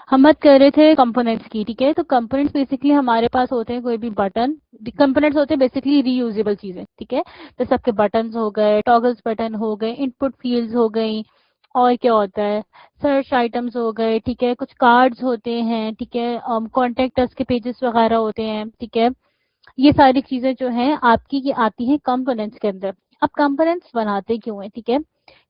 हम बात कर रहे थे कंपोनेंट्स की, ठीक है। तो कंपोनेंट्स बेसिकली हमारे पास होते हैं कोई भी बटन। कंपोनेंट्स होते हैं बेसिकली रीयूजेबल चीजें, ठीक है। तो सबके बटन्स हो गए, टॉगल्स बटन हो गए, इनपुट फील्ड्स हो गई, और क्या होता है, सर्च आइटम्स हो गए, ठीक है, कुछ कार्ड्स होते हैं, ठीक है, कॉन्टेक्ट अस के पेजेस वगैरह होते हैं, ठीक है। ये सारी चीजें जो हैं आपकी, ये आती हैं कंपोनेंट्स के अंदर। अब कंपोनेंट्स बनाते क्यों है, ठीक है।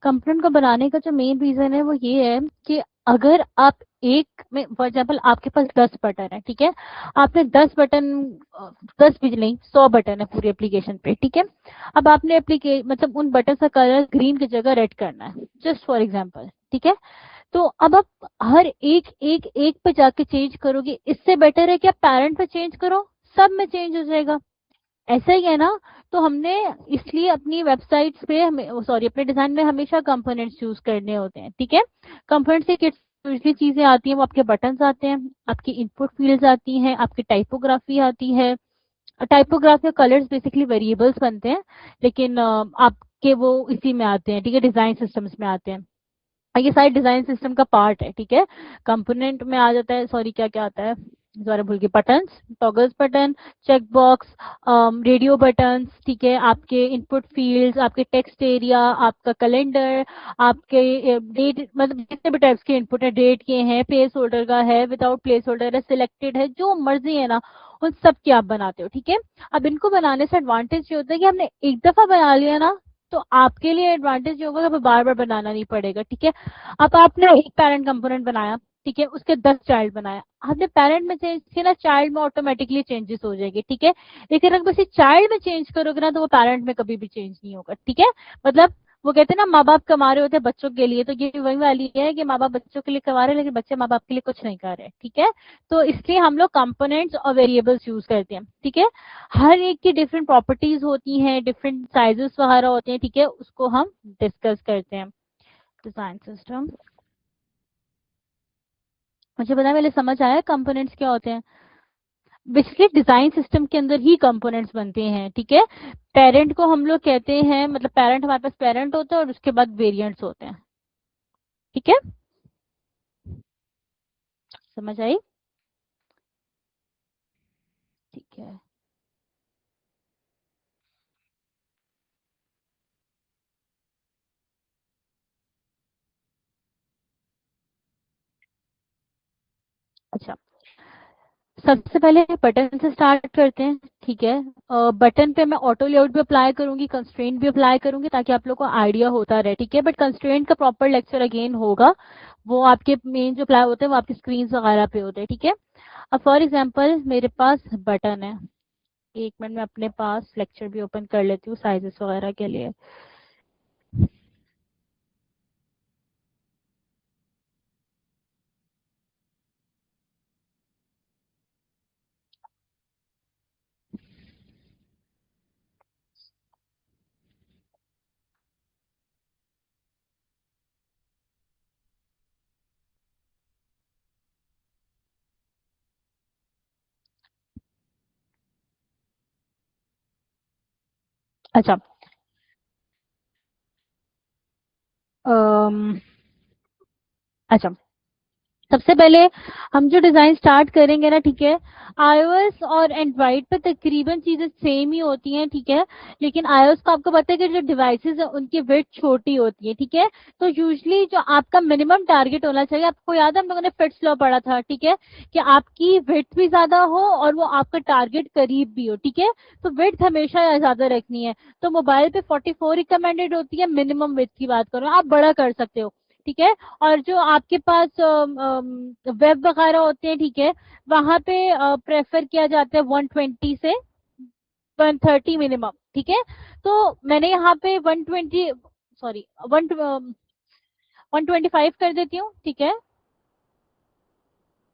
कंपोनेंट को बनाने का जो मेन रीजन है वो ये है कि अगर आप एक में, फॉर एग्जाम्पल आपके पास 10 बटन है, ठीक है। आपने 10 बटन, 10 भी नहीं, 100 बटन है पूरी एप्लीकेशन पे, ठीक है। अब आपने एप्लीके मतलब उन बटन का कलर ग्रीन की जगह रेड करना है, जस्ट फॉर एग्जाम्पल, ठीक है। तो अब आप हर एक एक एक पे जाके चेंज करोगे, इससे बेटर है कि आप पैरेंट पे चेंज करो, सब में चेंज हो जाएगा। ऐसा ही है ना। तो हमने इसलिए अपनी वेबसाइट्स पे हमें, सॉरी, अपने डिजाइन में हमेशा कंपोनेंट्स यूज करने होते हैं, ठीक है। कंपोनेंट से किस दूसरी चीजें आती हैं, वो आपके बटन्स आते हैं, आपकी इनपुट फील्ड्स आती हैं, आपकी टाइपोग्राफी आती है। टाइपोग्राफी कलर्स बेसिकली वेरिएबल्स बनते हैं, लेकिन आपके वो इसी में आते हैं, ठीक है, डिजाइन सिस्टम्स में आते हैं। ये सारे डिजाइन सिस्टम का पार्ट है, ठीक है। कंपोनेंट में आ जाता है, सॉरी, क्या क्या आता है, दोबारा भूल गई, buttons, toggles button, check box, radio buttons, ठीक है, आपके इनपुट फील्ड्स, आपके टेक्स्ट एरिया, आपका कैलेंडर, आपके डेट, मतलब जितने भी टाइप्स के इनपुट है, डेट के हैं, प्लेस होल्डर का है, विदाउट प्लेस होल्डर है, सिलेक्टेड है, जो मर्जी है ना, उन सब की आप बनाते हो, ठीक है। अब इनको बनाने से एडवांटेज ये होता है कि हमने एक दफा बना लिया ना, तो आपके लिए एडवांटेज ये होगा कि बार बार बनाना नहीं पड़ेगा, ठीक है। अब आपने एक पेरेंट कंपोनेंट बनाया, ठीक है, उसके 10 चाइल्ड बनाया, आपने पेरेंट में चेंज किया ना, चाइल्ड में ऑटोमेटिकली चेंजेस हो जाएगी, ठीक है। लेकिन अगर किसी चाइल्ड में चेंज करोगे ना, तो वो पेरेंट में कभी भी चेंज नहीं होगा, ठीक है। मतलब वो कहते हैं ना, माँ बाप कमा रहे होते हैं बच्चों के लिए, तो ये वही वाली है कि माँ बाप बच्चों के लिए कमा रहे हैं, लेकिन बच्चे माँ बाप के लिए कुछ नहीं कर रहे, ठीक है। तो इसलिए हम लोग कंपोनेंट्स और वेरिएबल्स यूज करते हैं, ठीक है। हर एक की डिफरेंट प्रॉपर्टीज होती हैं, डिफरेंट साइजेस वगैरह होते हैं, ठीक है, उसको हम डिस्कस करते हैं। डिजाइन सिस्टम, मुझे पता है, पहले समझ आया कंपोनेंट्स क्या होते हैं। बेसिकली डिजाइन सिस्टम के अंदर ही कंपोनेंट्स बनते हैं, ठीक है। पेरेंट को हम लोग कहते हैं, मतलब पेरेंट, हमारे पास पेरेंट होता है और उसके बाद वेरिएंट्स होते हैं, ठीक है। समझ आई? ठीक है। अच्छा, सबसे पहले बटन से स्टार्ट करते हैं, ठीक है। बटन पे मैं ऑटो लेआउट भी अप्लाई करूंगी, कंस्ट्रेंट भी अप्लाई करूंगी, ताकि आप लोग को आइडिया होता रहे, ठीक है। बट कंस्ट्रेंट का प्रॉपर लेक्चर अगेन होगा, वो आपके मेन जो अप्लाई होते हैं वो आपकी स्क्रीन वगैरह पे होते हैं, ठीक है। अब फॉर एग्जाम्पल मेरे पास बटन है, एक मिनट में अपने पास लेक्चर भी ओपन कर लेती हूँ साइजेस वगैरह के लिए। अच्छा, अम, अच्छा, सबसे पहले हम जो डिजाइन स्टार्ट करेंगे ना, ठीक है, आईओएस और एंड्रॉइड पे तकरीबन चीजें सेम ही होती हैं, ठीक है। लेकिन आईओएस को आपको पता है कि जो डिवाइसेस है उनकी वेट छोटी होती है, ठीक है। तो यूजली जो आपका मिनिमम टारगेट होना चाहिए, आपको याद है हम लोगों ने फिट्स लॉ पढ़ा था, ठीक है, कि आपकी वेट भी ज्यादा हो और वो आपका टारगेट करीब भी हो, ठीक है। तो वेट हमेशा ज्यादा रखनी है। तो मोबाइल पे 44 रिकमेंडेड होती है, मिनिमम वेट की बात करो, आप बड़ा कर सकते हो, ठीक है। और जो आपके पास वेब वगैरह होते हैं, ठीक है, वहां पे प्रेफर किया जाता है 120 से 130 मिनिमम, ठीक है। तो मैंने यहाँ पे 120, सॉरी, 125 कर देती हूँ, ठीक है।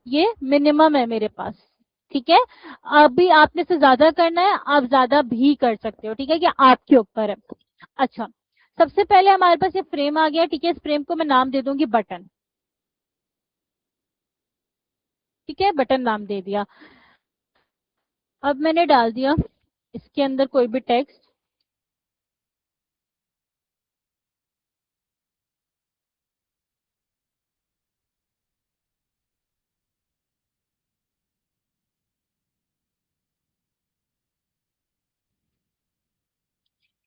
ये मिनिमम है मेरे पास, ठीक है। अभी आपने से ज्यादा करना है, आप ज्यादा भी कर सकते हो, ठीक है, कि आपके ऊपर है। अच्छा, सबसे पहले हमारे पास ये फ्रेम आ गया, ठीक है। इस फ्रेम को मैं नाम दे दूंगी बटन, ठीक है, बटन नाम दे दिया। अब मैंने डाल दिया इसके अंदर कोई भी टेक्स्ट,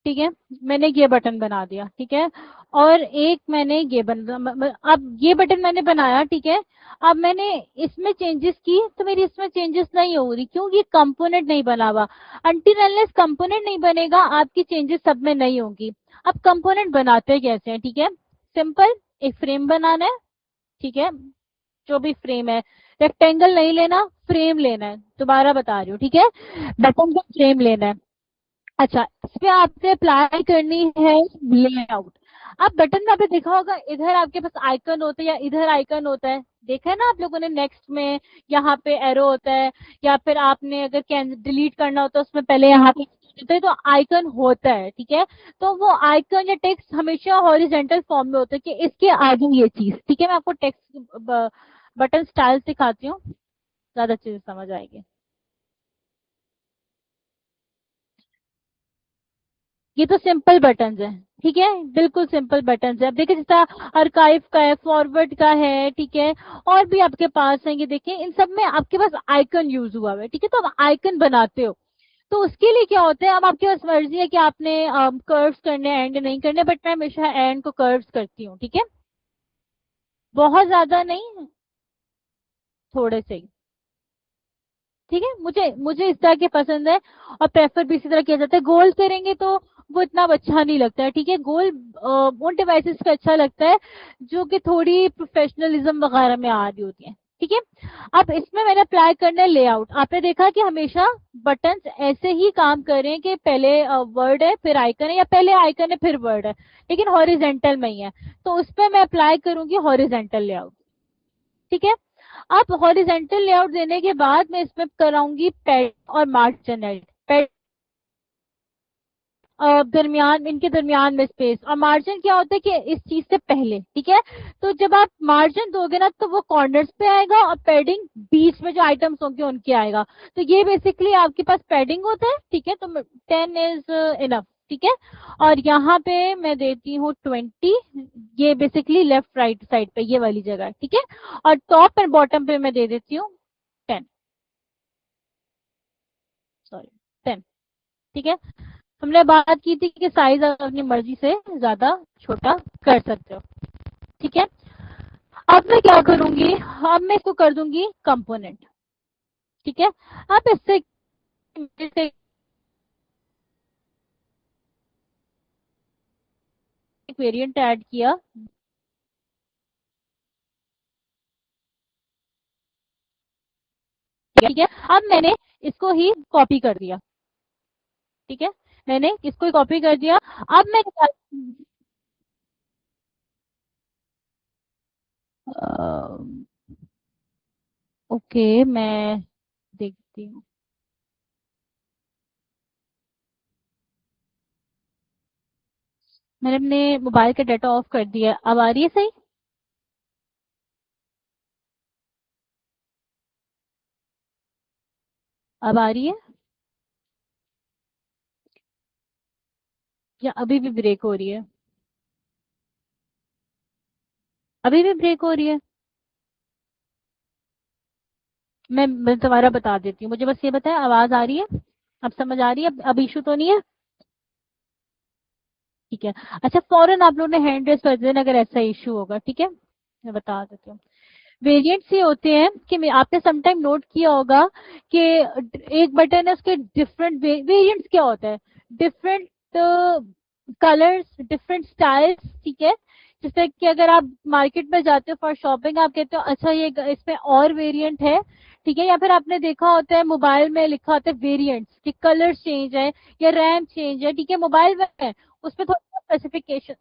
ठीक है, मैंने ये बटन बना दिया, ठीक है। और एक मैंने ये अब ये बटन मैंने बनाया, ठीक है। अब मैंने इसमें चेंजेस की तो मेरी इसमें चेंजेस नहीं हो रही, क्यों? ये कंपोनेंट नहीं बना हुआ। अनटिल अनलेस कंपोनेंट नहीं बनेगा आपकी चेंजेस सब में नहीं होगी। अब कंपोनेंट बनाते कैसे हैं, ठीक है। सिंपल, एक फ्रेम बनाना है, ठीक है। जो भी फ्रेम है, रेक्टेंगल नहीं लेना, फ्रेम लेना है, दोबारा बता रही हूँ, ठीक है। बटन का फ्रेम लेना है। अच्छा, इस पे आपने अप्लाई करनी है लेआउट। आप बटन में आपने देखा होगा, इधर आपके पास आइकन होता है या इधर आइकन होता है, देखा है ना आप लोगों ने? नेक्स्ट में यहाँ पे एरो होता है, या फिर आपने अगर डिलीट करना होता है उसमें पहले यहाँ पे होता है, तो आइकन होता है, ठीक है। तो वो आइकन या टेक्स्ट हमेशा हॉरिजेंटल फॉर्म में होता है कि इसके आगे ये चीज, ठीक है। मैं आपको टेक्स्ट बटन स्टाइल सिखाती हूँ, ज्यादा अच्छे से समझ आएगी। ये तो सिंपल बटन्स है, ठीक है, बिल्कुल सिंपल बटन्स है। अब देखिए, जैसा अर्काइव का है, फॉरवर्ड का है, ठीक है, और भी आपके पास है, ये देखिए, इन सब में आपके पास आइकन यूज हुआ हुआ है, ठीक है। तो आप आइकन बनाते हो, तो उसके लिए क्या होता है, अब आपके पास मर्जी है कि आपने कर्व्स करने एंड नहीं करने, बट मैं हमेशा एंड को कर्व्स करती हूँ, ठीक है। बहुत ज्यादा नहीं, थोड़े से ही, ठीक है। मुझे मुझे इस तरह के पसंद है, और प्रेफर भी इसी तरह किया जाता है। गोल करेंगे तो वो इतना अच्छा नहीं लगता है, ठीक है। गोल उन डिवाइसेस पे अच्छा लगता है जो कि थोड़ी प्रोफेशनलिज्म वगैरह में आ रही होती है, ठीक है। अब इसमें मैंने अप्लाई करना है लेआउट। आपने देखा कि हमेशा बटन्स ऐसे ही काम कर रहे हैं कि पहले वर्ड है फिर आइकन है, या पहले आइकन है फिर वर्ड है, लेकिन हॉरिजेंटल में ही है। तो उस पर मैं अप्लाई करूंगी हॉरिजेंटल लेआउट, ठीक है। अब हॉरिजेंटल लेआउट देने के बाद मैं इसमें कराऊंगी पेड और मार्जिन एड। पेड दरमियान, इनके दरमियान में स्पेस, और मार्जिन क्या होता है कि इस चीज से पहले, ठीक है। तो जब आप मार्जिन दोगे ना तो वो कॉर्नर्स पे आएगा, और पेडिंग बीच में जो आइटम्स होंगे उनके आएगा। तो ये बेसिकली आपके पास पेडिंग होता है, ठीक है। तो 10 इज इनफ, ठीक है। और यहाँ पे मैं देती हूँ 20, ये बेसिकली लेफ्ट राइट साइड पे ये वाली जगह, ठीक है। और टॉप एंड बॉटम पे मैं दे देती हूँ 10, सॉरी 10, ठीक है। हमने बात की थी कि साइज आप अपनी मर्जी से ज्यादा छोटा कर सकते हो, ठीक है। अब मैं क्या करूंगी, अब मैं इसको कर दूंगी कंपोनेंट, ठीक है। अब इससे एक वेरिएंट ऐड किया, ठीक है। अब मैंने इसको ही कॉपी कर दिया, ठीक है। मैंने इसको ही कॉपी कर दिया। अब मैं ओके, मैं देखती हूँ। मैंने अपने मोबाइल का डाटा ऑफ कर दिया, अब आ रही है सही? अब आ रही है या अभी भी ब्रेक हो रही है? अभी भी ब्रेक हो रही है? मैं दोबारा बता देती हूँ, मुझे बस ये बताए आवाज आ रही है? अब समझ आ रही है? अब इशू तो नहीं है? ठीक है। अच्छा, फौरन आप लोगों ने हैंड रेस कर देना अगर ऐसा इशू होगा, ठीक है। मैं बता देती हूँ। वेरिएंट्स ये होते हैं कि आपने समटाइम नोट किया होगा कि एक बटन है, उसके डिफरेंट वेरिएंट्स क्या होता है, डिफरेंट कलर्स, डिफरेंट स्टाइल्स, ठीक है। जैसे कि अगर आप मार्केट में जाते हो फॉर शॉपिंग, आप कहते हो अच्छा ये इसमें और वेरिएंट है, ठीक है। या फिर आपने देखा होता है मोबाइल में लिखा होता है वेरिएंट्स कि कलर चेंज है या रैम चेंज है, ठीक है, मोबाइल में है, उसमें थोड़ा स्पेसिफिकेशन।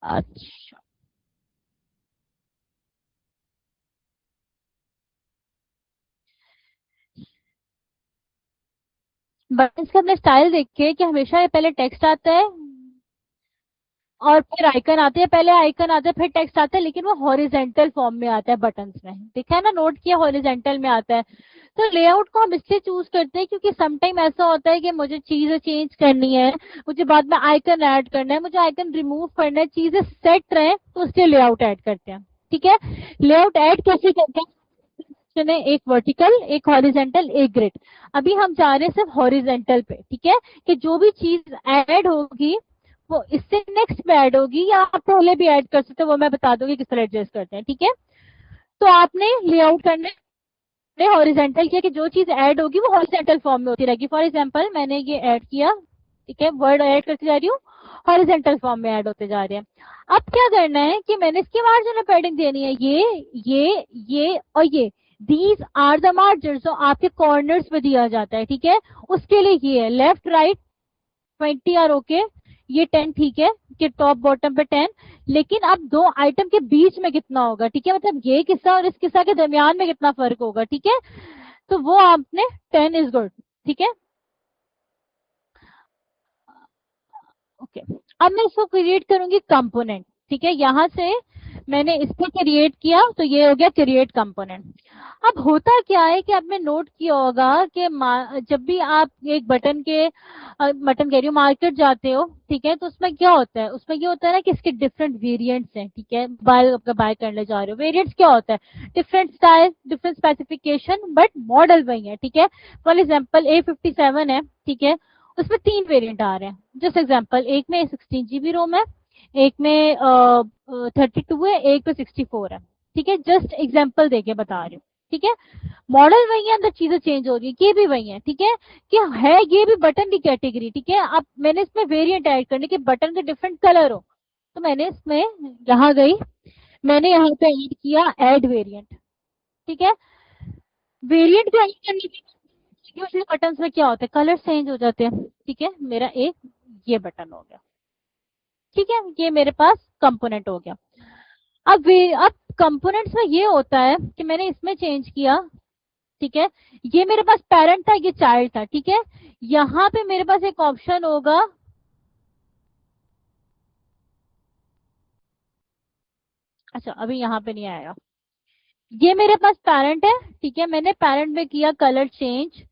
अच्छा, बटन्स के अपने स्टाइल देख के कि हमेशा ये पहले टेक्स्ट आता है और फिर आइकन आते हैं, पहले आइकन आता है फिर टेक्स्ट आता है, लेकिन वो हॉरिजेंटल फॉर्म में आता है बटन्स में, देखा है ना, नोट किया, हॉरिजेंटल में आता है। तो लेआउट को हम इसलिए चूज करते हैं क्योंकि समटाइम ऐसा होता है कि मुझे चीजें चेंज करनी है, मुझे बाद में आइकन ऐड करना है, मुझे आइकन रिमूव करना है, चीजें सेट रहे तो उसके लेआउट ऐड करते हैं, ठीक है। लेआउट ऐड कैसे करते हैं? ऑप्शन है, एक वर्टिकल, एक हॉरिजेंटल, एक ग्रिड। अभी हम जा रहे हैं सिर्फ हॉरिजेंटल पे, ठीक है, कि जो भी चीज ऐड होगी वो इससे नेक्स्ट पे ऐड होगी या आप पहले भी ऐड कर सकते हो, वो मैं बता दूंगी किस तरह एडजस्ट करते हैं, ठीक है। तो आपने लेआउट करने हॉरिजेंटल किया कि जो चीज ऐड होगी वो हॉरिजेंटल फॉर्म में होती रहेगी। फॉर एग्जांपल मैंने ये ऐड किया, ठीक है, वर्ड ऐड करती जा रही हूँ, हॉरिजेंटल फॉर्म में ऐड होते जा रहे हैं। अब क्या करना है कि मैंने इसकी मार्जिन पैडिंग देनी है, ये और ये, दीज आर द मार्जिन, जो आपके कॉर्नर्स पे दिया जाता है, ठीक है। उसके लिए ये है लेफ्ट राइट 20 आर ओके, ये 10 ठीक है, कि टॉप बॉटम पे 10। लेकिन अब दो आइटम के बीच में कितना होगा, ठीक है, मतलब ये किस्सा और इस किस्सा के दरमियान में कितना फर्क होगा, ठीक है। तो वो आपने 10 इज गुड, ठीक है, ओके। अब मैं इसको क्रिएट करूंगी कंपोनेंट, ठीक है, यहां से मैंने इसको क्रिएट किया तो ये हो गया क्रिएट कंपोनेंट। अब होता क्या है कि आपने नोट किया होगा कि जब भी आप एक बटन के बटन कह रही हूँ मार्केट जाते हो, ठीक है, तो उसमें क्या होता है, उसमें ये होता है ना कि इसके डिफरेंट वेरिएंट्स हैं, ठीक है, बाय करने जा रहे हो, वेरिएंट्स क्या होता है, different style, different specification, but model वही है, ठीक है। फॉर एग्जाम्पल A57 है, ठीक है, उसमें 3 वेरिएंट आ रहे हैं। जस्ट एग्जांपल, एक में 16 GB रोम है, एक में 32 है, एक में 64 है, ठीक है, जस्ट एग्जांपल देके बता रही हूँ, ठीक है। मॉडल वही है, अंदर चीजें चेंज हो रही है, ये भी वही है, ठीक है, कि है ये भी बटन की कैटेगरी, ठीक है। अब मैंने इसमें वेरिएंट ऐड करने के बटन के डिफरेंट कलर हो, तो मैंने इसमें यहाँ गई, मैंने यहाँ पे ऐड किया ऐड वेरिएंट, ठीक है। वेरिएंट को ऐड करने के यूजली बटन में क्या होता है, कलर चेंज हो जाते हैं, ठीक है। मेरा एक ये बटन हो गया, ठीक है, ये मेरे पास कंपोनेंट हो गया। अब कंपोनेंट्स में ये होता है कि मैंने इसमें चेंज किया, ठीक है, ये मेरे पास पेरेंट था, ये चाइल्ड था, ठीक है। यहाँ पे मेरे पास एक ऑप्शन होगा, अच्छा अभी यहाँ पे नहीं आएगा, ये मेरे पास पेरेंट है, ठीक है, मैंने पेरेंट में किया कलर चेंज,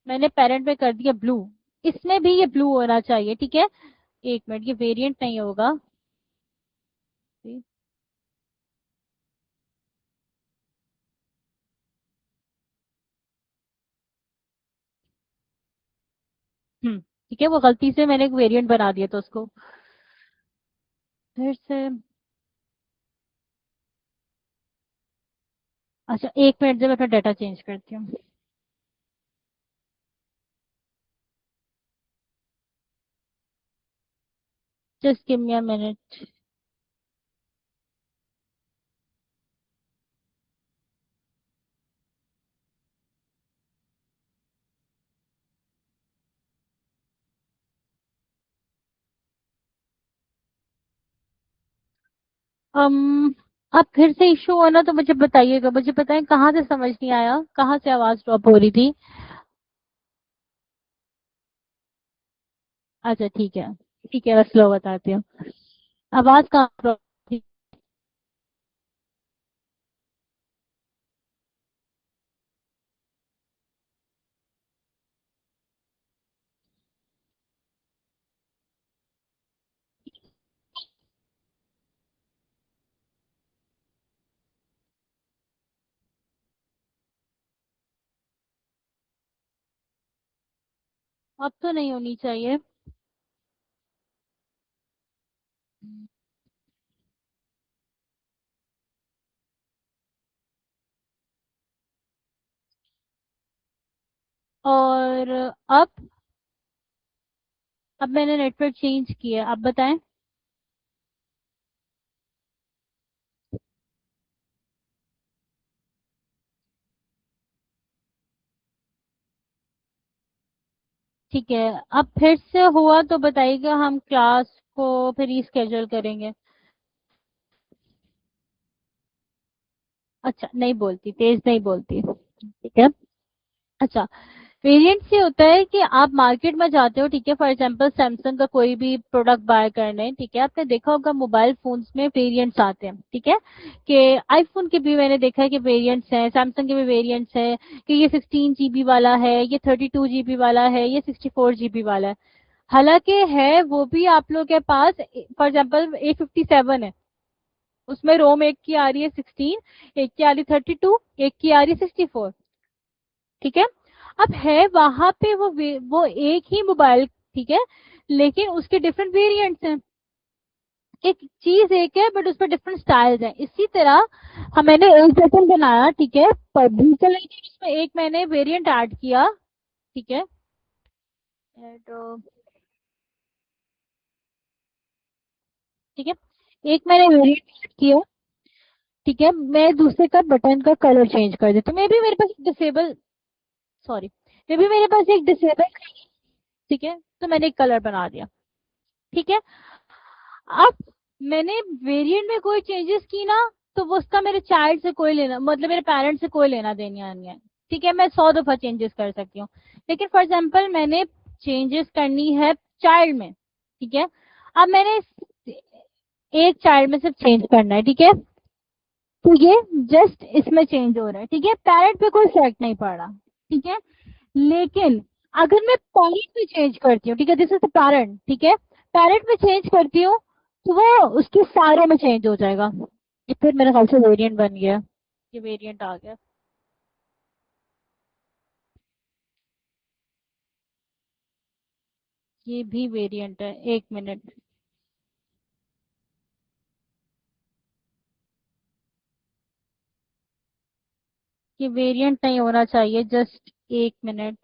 मैंने पेरेंट में कर दिया ब्लू, इसमें भी ये ब्लू होना चाहिए, ठीक है। एक मिनट, ये वेरिएंट नहीं होगा, ठीक है, वो गलती से मैंने एक वेरिएंट बना दिया तो उसको फिर से, अच्छा एक मिनट, जब मैं अपना डाटा चेंज करती हूँ। Just give me a minute. um, अब फिर से इशू हुआ ना तो मुझे बताइएगा, मुझे बताएं कहाँ से समझ नहीं आया, कहाँ से आवाज ड्रॉप हो रही थी। अच्छा ठीक है, ठीक है, बस स्लो बताती हूँ, आवाज कहाँ drop थी? अब तो नहीं होनी चाहिए। और अब अब मैंने नेटवर्क चेंज किया, आप बताएं। ठीक है, अब फिर से हुआ तो बताइएगा, हम क्लास को फिर रिस्केड्यूल करेंगे। अच्छा नहीं बोलती, तेज नहीं बोलती, ठीक है। अच्छा, वेरिएंट से होता है कि आप मार्केट में जाते हो, ठीक है, फॉर एग्जांपल सैमसंग का कोई भी प्रोडक्ट बाय करने, ठीक है, आपने देखा होगा मोबाइल फोन्स में वेरिएंट्स आते हैं, ठीक है, कि आईफोन के भी मैंने देखा है कि वेरिएंट्स हैं, सैमसंग के भी वेरिएंट्स हैं, कि ये 16 GB वाला है, ये 32 GB वाला है, ये 64 GB वाला है। हालांकि है वो भी आप लोग के पास, फॉर एग्जाम्पल A57 है, उसमें रोम एक की आ रही है 16, एक की आ रही 32, एक की आ रही 64। ठीक है। अब है वहां पे वो एक ही मोबाइल, ठीक है, लेकिन उसके डिफरेंट वेरिएंट्स हैं। एक चीज एक है बट उसमें डिफरेंट स्टाइल्स हैं। इसी तरह हम मैंने एक बटन बनाया, ठीक है, पबजी चलाई थी, उसमें एक मैंने वेरिएंट ऐड किया। ठीक है। तो ठीक है, एक मैंने वेरिएंट ऐड किया। ठीक है, मैं दूसरे का बटन का कलर चेंज कर देती हूँ। मे बी मेरे पास डिसेबल, सॉरी, मे बी मेरे पास एक डिसेबल, ठीक है, तो मैंने एक कलर बना दिया। ठीक है। अब मैंने वेरिएंट में कोई चेंजेस की ना, तो वो उसका मेरे चाइल्ड से कोई लेना, मतलब मेरे पेरेंट्स से कोई लेना देना नहीं है। ठीक है, मैं 100 दफा चेंजेस कर सकती हूँ, लेकिन फॉर एग्जाम्पल मैंने चेंजेस करनी है चाइल्ड में। ठीक है। अब मैंने एक चाइल्ड में सिर्फ चेंज करना है। ठीक है, तो ये जस्ट इसमें चेंज हो रहा है। ठीक है, पेरेंट पे कोई इफेक्ट नहीं पड़ रहा। ठीक है, लेकिन अगर मैं पेरेंट में चेंज करती हूँ, ठीक है, दिस इज द पेरेंट, ठीक है, पेरेंट में चेंज करती हूँ तो वो उसके सारे में चेंज हो जाएगा। ये फिर मेरे ख्याल से वेरिएंट बन गया, ये वेरिएंट आ गया। ये भी वेरिएंट है, एक मिनट। ये वेरिएंट नहीं होना चाहिए, जस्ट एक मिनट।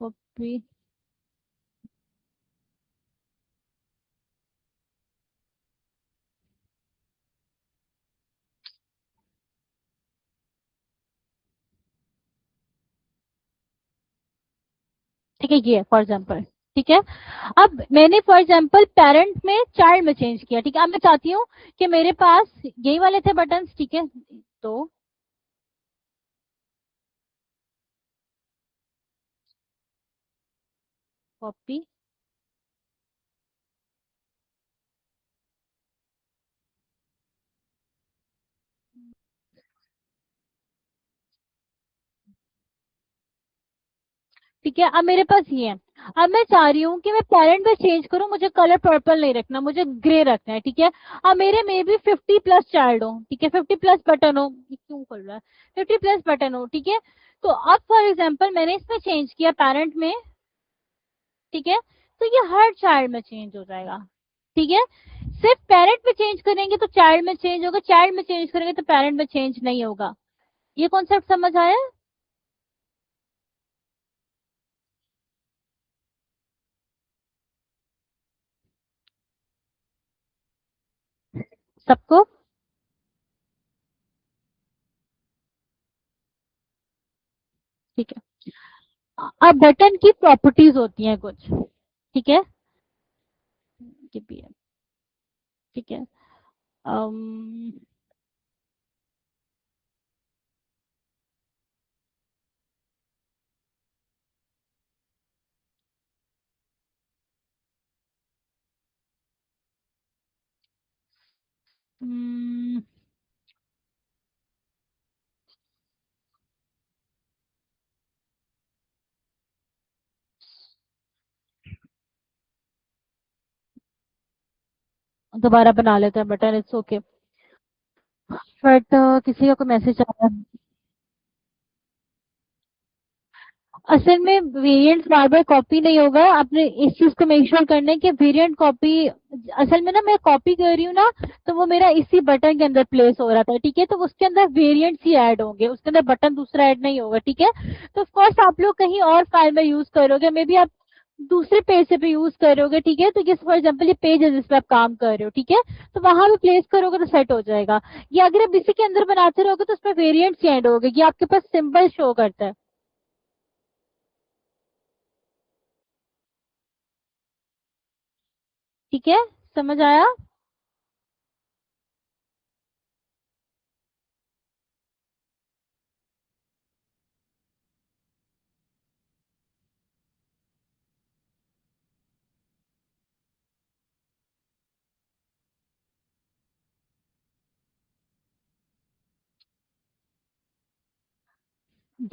कॉपी। ठीक है, ये फॉर एग्जाम्पल। ठीक है, अब मैंने फॉर एग्जाम्पल पेरेंट में चाइल्ड में चेंज किया। ठीक है, अब मैं चाहती हूँ कि मेरे पास यही वाले थे बटन, ठीक है, तो कॉपी। ठीक है, अब मेरे पास ये है। अब मैं चाह रही हूँ कि मैं पेरेंट में चेंज करूँ, मुझे कलर पर्पल नहीं रखना, मुझे ग्रे रखना है। ठीक है, अब मेरे में भी 50+ चाइल्ड हो, ठीक है, 50+ बटन हो, ये क्यों खुल रहा है, 50+ बटन हो। ठीक है, तो अब फॉर एग्जाम्पल मैंने इसमें चेंज किया पेरेंट में। ठीक है, तो ये हर चाइल्ड में चेंज हो जाएगा। ठीक है, सिर्फ पेरेंट में चेंज करेंगे तो चाइल्ड में चेंज होगा, चाइल्ड में चेंज करेंगे तो पेरेंट में चेंज नहीं होगा। ये कॉन्सेप्ट समझ आया सबको? ठीक है, अब बटन की प्रॉपर्टीज होती हैं कुछ। ठीक है, ये भी है। ठीक है। अम, हम्म, दोबारा बना लेते हैं बटन, इट्स ओके। बट किसी का कोई मैसेज आ रहा है। असल में वेरिएंट बार बार कॉपी नहीं होगा, आपने इस चीज को मेक श्योर करना है कि वेरिएंट कॉपी, असल में ना मैं कॉपी कर रही हूँ ना, तो वो मेरा इसी बटन के अंदर प्लेस हो रहा था। ठीक है, तो उसके अंदर वेरिएंट्स ही ऐड होंगे, उसके अंदर बटन दूसरा ऐड नहीं होगा। ठीक है, तो ऑफ कोर्स आप लोग कहीं और फाइल में यूज करोगे, मे बी आप दूसरे पेज से भी यूज करोगे। ठीक है, तो जैसे फॉर एग्जाम्पल ये पेज है जिसपे आप काम कर रहे हो, ठीक है, तो वहां भी प्लेस करोगे तो सेट हो जाएगा। ये अगर आप इसी के अंदर बनाते रहोगे तो उसमें वेरिएंट्स ऐड होगे, ये आपके पास सिंबल शो करता है। ठीक है, समझ आया?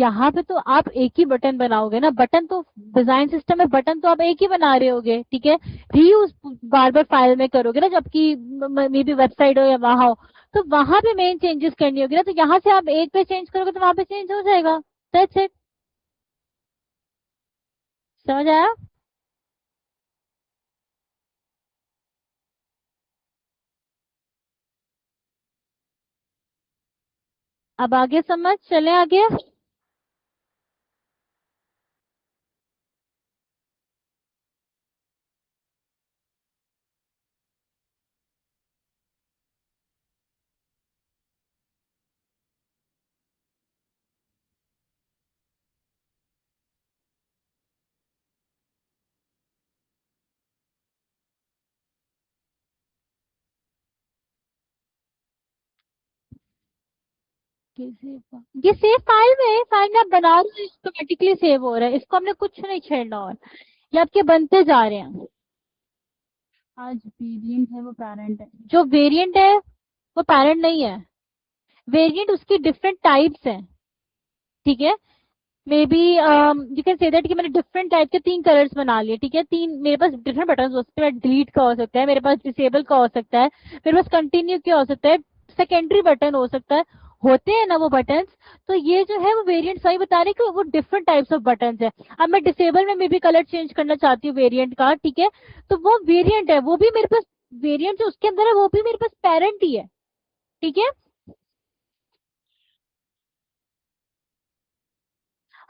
यहाँ पे तो आप एक ही बटन बनाओगे ना, बटन तो डिजाइन सिस्टम में बटन तो आप एक ही बना रहे होगे, ठीक है। रीयूज बार बार फाइल में करोगे ना, जबकि मे बी वेबसाइट हो या वहां हो, तो वहां पे मेन चेंजेस करनी होगी ना, तो यहाँ से आप एक पे चेंज करोगे तो वहां पे चेंज हो जाएगा। That's it. समझ आया? अब आगे समझ, चले आगे। ये सेव फाइल में, फाइल में आप बना रहे हो, ऑटोमेटिकली सेव हो रहा है, इसको हमने कुछ नहीं छेड़ना, और ये आपके बनते जा रहे हैं। आज वेरिएंट है वो पेरेंट है, जो वेरिएंट है वो पेरेंट नहीं है। वेरिएंट उसकी डिफरेंट टाइप्स हैं, ठीक है। May be you can say that कि मैंने डिफरेंट टाइप के 3 कलर्स बना लिए, ठीक है। 3 मेरे पास डिफरेंट बटन हो सकते हैं, डिलीट का हो सकता है, मेरे पास डिसेबल का हो सकता है, मेरे पास कंटिन्यू का हो सकता है, सेकेंडरी बटन हो सकता है, होते हैं ना वो बटन्स। तो ये जो है वो वेरिएंट सही बता रहे हैं कि वो डिफरेंट टाइप्स ऑफ बटन्स है। अब मैं डिसेबल में मे बी कलर चेंज करना चाहती हूँ वेरिएंट का, ठीक है, तो वो वेरिएंट है, वो भी मेरे पास वेरिएंट जो उसके अंदर है वो भी मेरे पास पेरेंट ही है, ठीक है।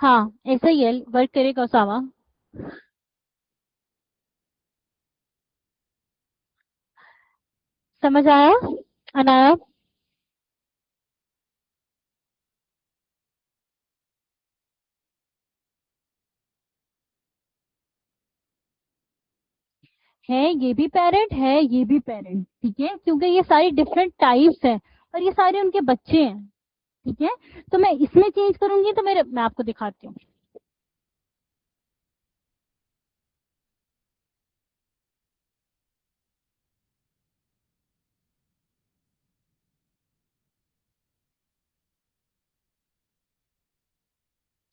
हाँ ऐसा ही है, वर्क करेगा ओसामा। समझ आया अनाया? है, ये भी पेरेंट है, ये भी पेरेंट, ठीक है, क्योंकि ये सारी डिफरेंट टाइप्स हैं और ये सारे उनके बच्चे हैं, ठीक है। तो मैं इसमें चेंज करूंगी तो मेरे, मैं आपको दिखाती हूँ।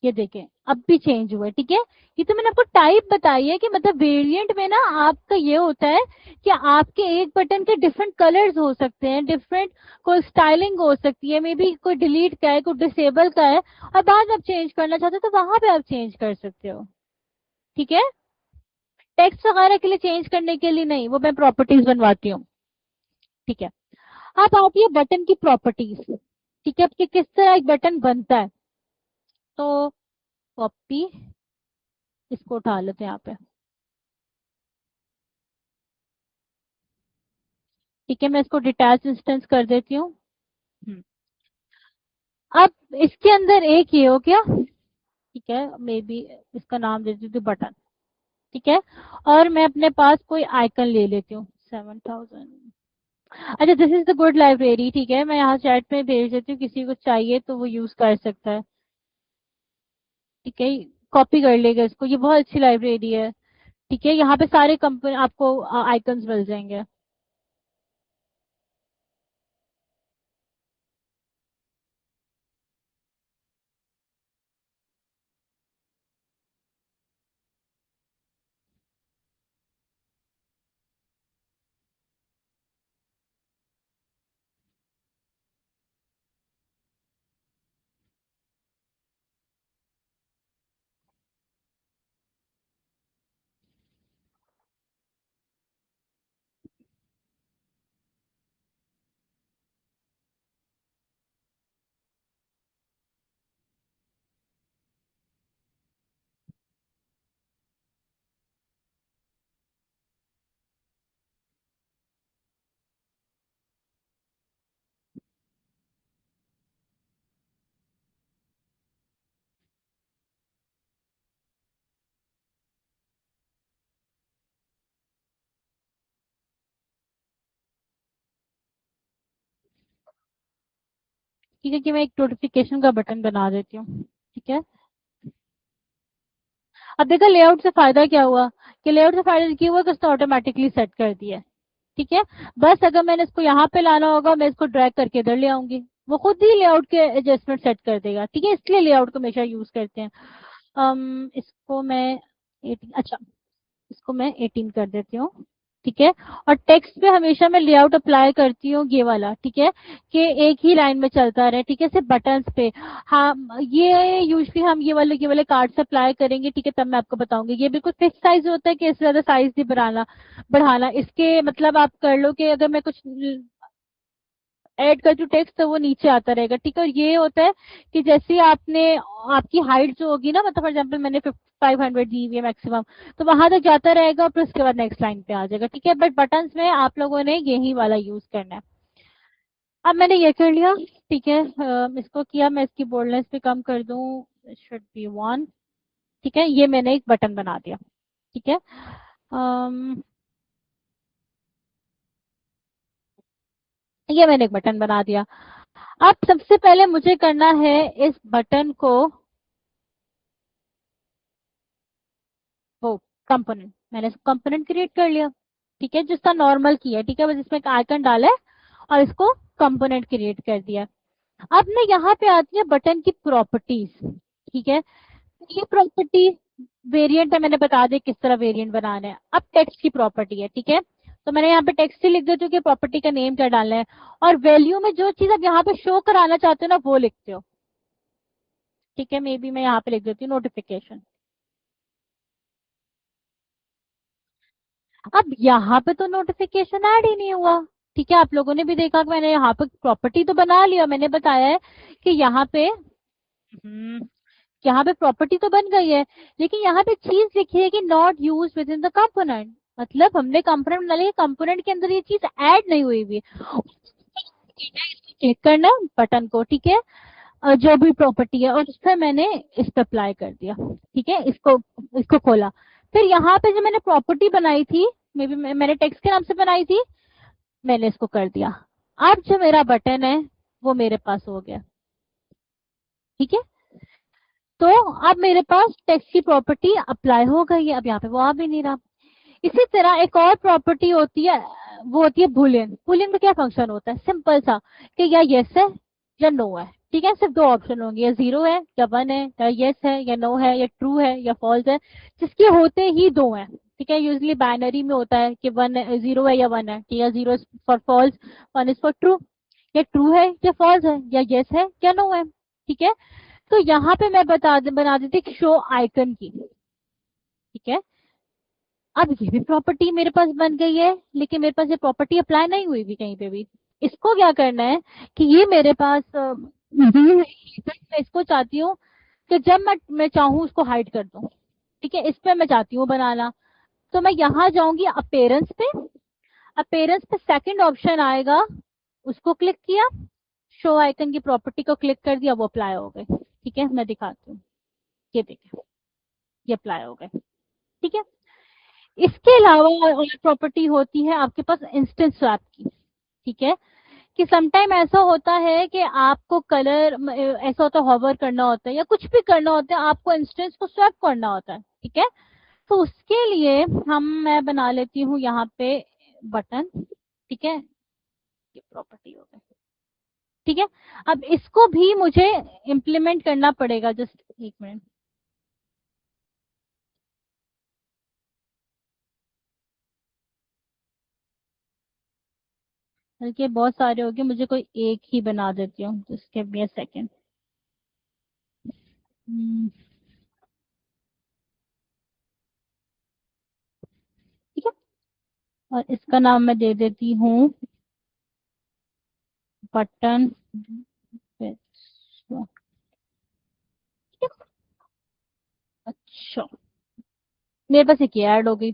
ये देखें, अब भी चेंज हुआ है, ठीक है। ये तो मैंने आपको टाइप बताई है कि मतलब वेरिएंट में ना आपका ये होता है कि आपके एक बटन के डिफरेंट कलर्स हो सकते हैं, डिफरेंट कोई स्टाइलिंग हो सकती है, मे बी कोई डिलीट का है, कोई डिसेबल का है, और बाद में आप चेंज करना चाहते हो तो वहां पे आप चेंज कर सकते हो, ठीक है। टेक्स्ट वगैरह के लिए चेंज करने के लिए नहीं, वो मैं प्रॉपर्टीज बनवाती हूँ, ठीक है। अब आती है बटन की प्रॉपर्टीज, ठीक है, कि किस तरह एक बटन बनता है। तो कॉपी, इसको उठा लेते हैं यहाँ पे, ठीक है, मैं इसको डिटैच इंस्टेंस कर देती हूँ। हम्म। अब इसके अंदर एक ये हो गया, ठीक है, मे बी इसका नाम दे देती हूँ बटन, ठीक है। और मैं अपने पास कोई आइकन ले लेती हूँ, 7000। अच्छा, this is the good library, ठीक है, मैं यहाँ चैट में भेज देती हूँ, किसी को चाहिए तो वो यूज कर सकता है, ठीक है। कॉपी कर लेगा इसको, ये बहुत अच्छी लाइब्रेरी है, ठीक है। यहाँ पे सारे कंपनी आपको आइकन्स मिल जाएंगे। ठीक है, कि मैं एक नोटिफिकेशन का बटन बना देती हूँ, ठीक है। अब देखा लेआउट से फायदा क्या हुआ, कि लेआउट से फायदा क्या हुआ कि उसने ऑटोमेटिकली सेट कर दिया है, ठीक है। बस अगर मैंने इसको यहाँ पे लाना होगा, मैं इसको ड्रैग करके इधर ले आऊंगी, वो खुद ही लेआउट के एडजस्टमेंट सेट कर देगा, ठीक है, इसलिए लेआउट को हमेशा यूज करते हैं। इसको मैं 18, अच्छा इसको मैं 18 कर देती हूँ, ठीक है। और टेक्स्ट पे हमेशा मैं लेआउट अप्लाई करती हूँ ये वाला, ठीक है, कि एक ही लाइन में चलता रहे, ठीक है, सिर्फ बटन्स पे। हाँ ये यूजली हम ये वाले कार्ड से अप्लाई करेंगे, ठीक है, तब मैं आपको बताऊंगी। ये बिल्कुल फिक्स साइज होता है कि इससे ज्यादा साइज नहीं बढ़ाना बढ़ाना, इसके मतलब आप कर लो कि अगर मैं कुछ ऐड कर दूं टेक्स्ट तो वो नीचे आता रहेगा, ठीक है। और ये होता है कि जैसे ही आपने आपकी हाइट जो होगी ना, मतलब फॉर एग्जाम्पल मैंने 500 दी हुई है मैक्सिमम, तो वहां तक जाता रहेगा और फिर उसके बाद नेक्स्ट लाइन पे आ जाएगा, ठीक है। बट बटन्स में आप लोगों ने यही वाला यूज करना है। अब मैंने ये कर लिया, ठीक है। इसको किया, मैं इसकी बोल्डनेस भी कम कर दूं, शुड बी 1, ठीक है। ये मैंने एक बटन बना दिया, ठीक है। ये मैंने एक बटन बना दिया। अब सबसे पहले मुझे करना है इस बटन को वो कंपोनेंट, मैंने कंपोनेंट क्रिएट कर लिया, ठीक है, जिसका नॉर्मल की है, ठीक है, बस इसमें एक आइकन डाला है और इसको कंपोनेंट क्रिएट कर दिया। अब मैं यहाँ पे आती है बटन की प्रॉपर्टीज, ठीक है। ये प्रॉपर्टी वेरिएंट है, मैंने बता दिया किस तरह वेरिएंट बनाना है। अब टेक्स्ट की प्रॉपर्टी है, ठीक है, तो मैंने यहाँ पे टेक्स्ट ही लिख देती हूँ कि प्रॉपर्टी का नेम क्या डालना है, और वैल्यू में जो चीज आप यहाँ पे शो कराना चाहते हो ना वो लिखते हो, ठीक है। मे बी मैं यहाँ पे लिख देती हूँ नोटिफिकेशन। अब यहाँ पे तो नोटिफिकेशन ऐड ही नहीं हुआ, ठीक है। आप लोगों ने भी देखा कि मैंने यहाँ पे प्रॉपर्टी तो बना लिया, मैंने बताया है कि यहाँ पे यहाँ पे प्रॉपर्टी तो बन गई है, लेकिन यहाँ पे चीज लिखी है कि not use with in the component, मतलब हमने कंपोनेंट बना लिया, कंपोनेंट के अंदर ये चीज ऐड नहीं हुई हुई है। क्लिक करना बटन को, ठीक है, जो भी प्रॉपर्टी है, और उस पर मैंने इस पर अप्लाई कर दिया, ठीक है। इसको इसको खोला, फिर यहाँ पे जो मैंने प्रॉपर्टी बनाई थी, मे बी मैंने टेक्स्ट के नाम से बनाई थी, मैंने इसको कर दिया। अब जो मेरा बटन है वो मेरे पास हो गया, ठीक है। तो अब मेरे पास टेक्स्ट की प्रॉपर्टी अप्लाई हो गई है, अब यहाँ पे वो आ भी नहीं रहा। इसी तरह एक और प्रॉपर्टी होती है, वो होती है बुलियन। बुलियन का क्या फंक्शन होता है, सिंपल सा, कि या यस है या नो है, ठीक है। सिर्फ दो ऑप्शन होंगे, या जीरो है या वन है, या यस है या नो है, या ट्रू है या फॉल्स है, जिसके होते ही दो है, ठीक है। यूजली बाइनरी में होता है कि वन जीरो है या वन है, ठीक है, zero is for false, one is for true, या ट्रू है या फॉल्स है, या यस है या नो है, ठीक है। तो यहाँ पे मैं बना देती शो आइकन की, ठीक है। अब ये भी प्रॉपर्टी मेरे पास बन गई है, लेकिन मेरे पास ये प्रॉपर्टी अप्लाई नहीं हुई भी कहीं पे भी। इसको क्या करना है कि ये मेरे पास मैं इसको चाहती हूँ कि जब मैं चाहूँ उसको हाइड कर दूं, ठीक है, इस पे मैं चाहती हूँ बनाना। तो मैं यहाँ जाऊंगी अपेरेंस पे, अपेरेंस पे सेकंड ऑप्शन आएगा, उसको क्लिक किया, शो आइकन की प्रॉपर्टी को क्लिक कर दिया, वो अप्लाई हो गए, ठीक है। मैं दिखाती हूँ, ये देखिए, ये अप्लाई हो गए, ठीक है। इसके अलावा और प्रॉपर्टी होती है आपके पास इंस्टेंस स्वैप की, ठीक है, कि समटाइम ऐसा होता है कि आपको कलर ऐसा होता है, हॉवर करना होता है या कुछ भी करना होता है, आपको इंस्टेंस को स्वैप करना होता है, ठीक है। तो उसके लिए मैं बना लेती हूँ यहाँ पे बटन, ठीक है, ये प्रॉपर्टी हो गई, ठीक है। अब इसको भी मुझे इम्प्लीमेंट करना पड़ेगा, जस्ट एक मिनट, बल्कि बहुत सारे हो गए, मुझे कोई एक ही बना देती हूँ, just give me a second. ठीक है, और इसका नाम मैं दे देती हूँ बटन, अच्छा, मेरे पास एक ऐड हो गई।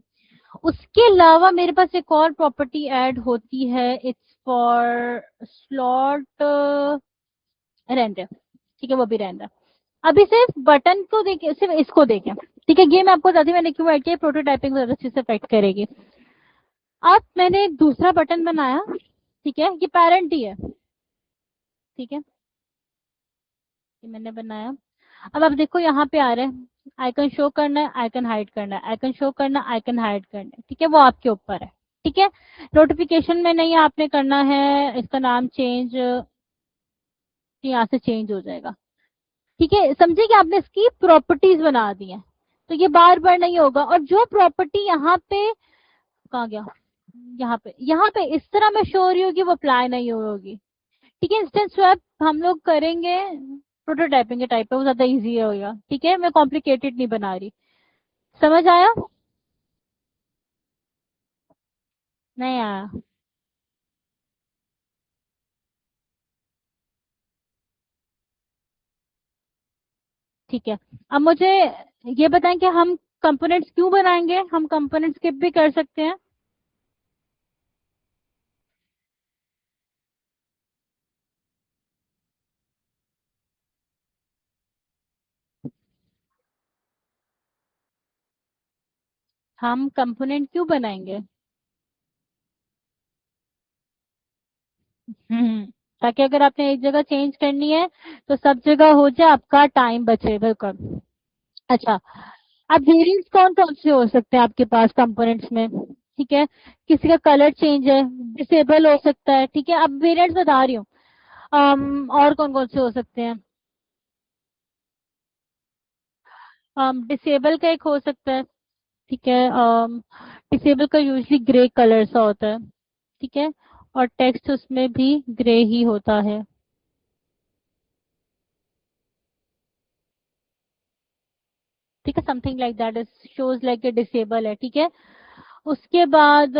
उसके अलावा मेरे पास एक और प्रॉपर्टी ऐड होती है, इट्स फॉर स्लॉट रेंडर, ठीक है, वो भी रेंडर। अभी सिर्फ बटन को देखें, सिर्फ इसको देखें, ठीक है। ये मैं आपको बताती हूँ मैंने क्यों ऐड किया, प्रोटोटाइपिंग ज्यादा अच्छे से अफेक्ट करेगी। अब मैंने एक दूसरा बटन बनाया, ठीक है, ये पेरेंट ही है, ठीक है, ये मैंने बनाया। अब आप देखो यहाँ पे आ रहे हैं, आइकन शो करना है, आइकन हाइड करना है, आइकन शो करना, आइकन हाइड करना है, ठीक है, वो आपके ऊपर है, ठीक है। नोटिफिकेशन में नहीं आपने करना है, इसका नाम चेंज तो यहाँ से चेंज हो जाएगा। ठीक है, समझे कि आपने इसकी प्रॉपर्टीज बना दी है, तो ये बार बार नहीं होगा। और जो प्रॉपर्टी यहाँ पे, कहाँ गया, यहाँ पे इस तरह मैं श्योर ही होगी वो अप्लाई नहीं होगी। ठीक है, इंस्टेंस स्वैप हम लोग करेंगे प्रोटोटाइपिंग के टाइप पे, वो ज्यादा इजी होगा। ठीक है, मैं कॉम्प्लिकेटेड नहीं बना रही। समझ आया? नहीं आया? ठीक है, अब मुझे ये बताएं कि हम कंपोनेंट्स क्यों बनाएंगे, हम कंपोनेंट स्किप भी कर सकते हैं। हम कंपोनेंट क्यों बनाएंगे? ताकि अगर आपने एक जगह चेंज करनी है तो सब जगह हो जाए, आपका टाइम बचे, बिल्कुल। अच्छा, अब वेरिएंट्स कौन कौन से हो सकते हैं आपके पास कंपोनेंट्स में? ठीक है, किसी का कलर चेंज है, डिसेबल हो सकता है। ठीक है, अब वेरिएंट्स बता रही हूँ। और कौन कौन से हो सकते हैं? डिसेबल का एक हो सकता है। ठीक है, डिसेबल का यूजली ग्रे कलर सा होता है। ठीक है, और टेक्स्ट उसमें भी ग्रे ही होता है। ठीक है, something like that is shows like a disable है। ठीक है, उसके बाद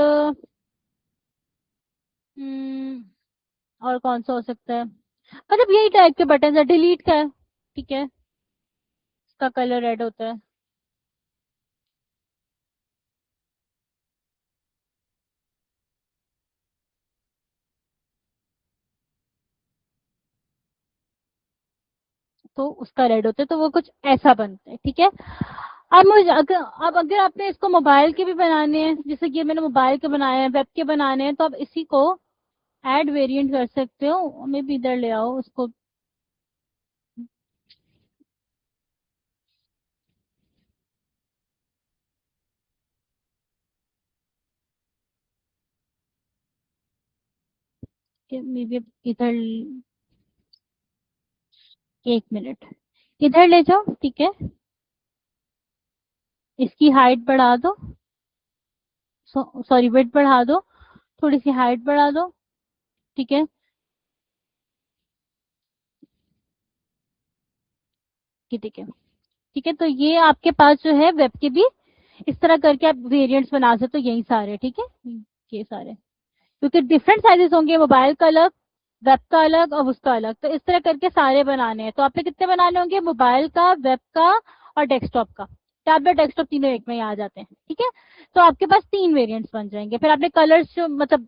और कौन सा हो सकता है? मतलब यही टाइप के बटन है, डिलीट का है। ठीक है, इसका कलर रेड होता है। तो उसका रेड होता है, तो वो कुछ ऐसा बनता है। ठीक है, अब मुझे अगर आपने इसको मोबाइल के भी बनाने हैं, जैसे कि मैंने मोबाइल के बनाए हैं, वेब के बनाने हैं, तो आप इसी को ऐड वेरिएंट कर सकते हो। मैं भी इधर ले आओ उसको। मे भी इधर, एक मिनट, इधर ले जाओ। ठीक है, इसकी हाइट बढ़ा दो, सॉरी वेट बढ़ा दो, थोड़ी सी हाइट बढ़ा दो। ठीक है, ठीक है। ठीक है, तो ये आपके पास जो है वेब के भी इस तरह करके आप वेरिएंट्स बना सकते हो, यही सारे। ठीक है, ये सारे, क्योंकि डिफरेंट साइजेस होंगे, मोबाइल का अलग, वेब का अलग और उसका अलग, तो इस तरह करके सारे बनाने हैं। तो आपने कितने बनाने होंगे? मोबाइल का, वेब का और डेस्कटॉप का। टैबलेट डेस्कटॉप तीनों एक में ही आ जाते हैं। ठीक है, तो आपके पास 3 वेरिएंट्स बन जाएंगे। फिर आपने कलर्स जो मतलब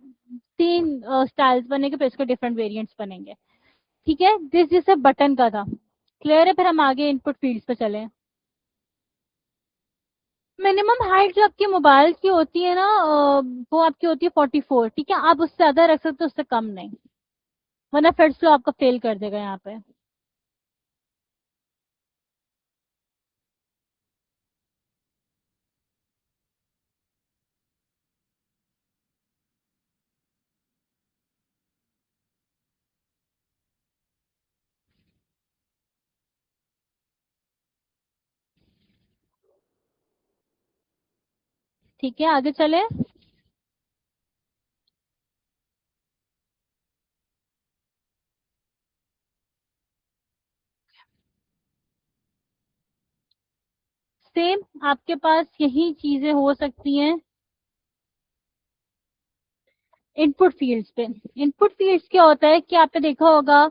3 स्टाइल्स बनेंगे, फिर इसके डिफरेंट वेरिएंट्स बनेंगे। ठीक है, दिस जैसे बटन का था। क्लियर है? फिर हम आगे इनपुट फील्ड्स पे चले। मिनिमम हाइट जो आपकी मोबाइल की होती है ना, वो आपकी होती है 44। ठीक है, आप उससे ज्यादा रख सकते हो, उससे कम नहीं, वरना फिर से आपका फेल कर देगा यहाँ पे। ठीक है, आगे चले। सेम आपके पास यही चीजें हो सकती हैं इनपुट फील्ड्स पे। इनपुट फील्ड्स क्या होता है कि आपने देखा होगा,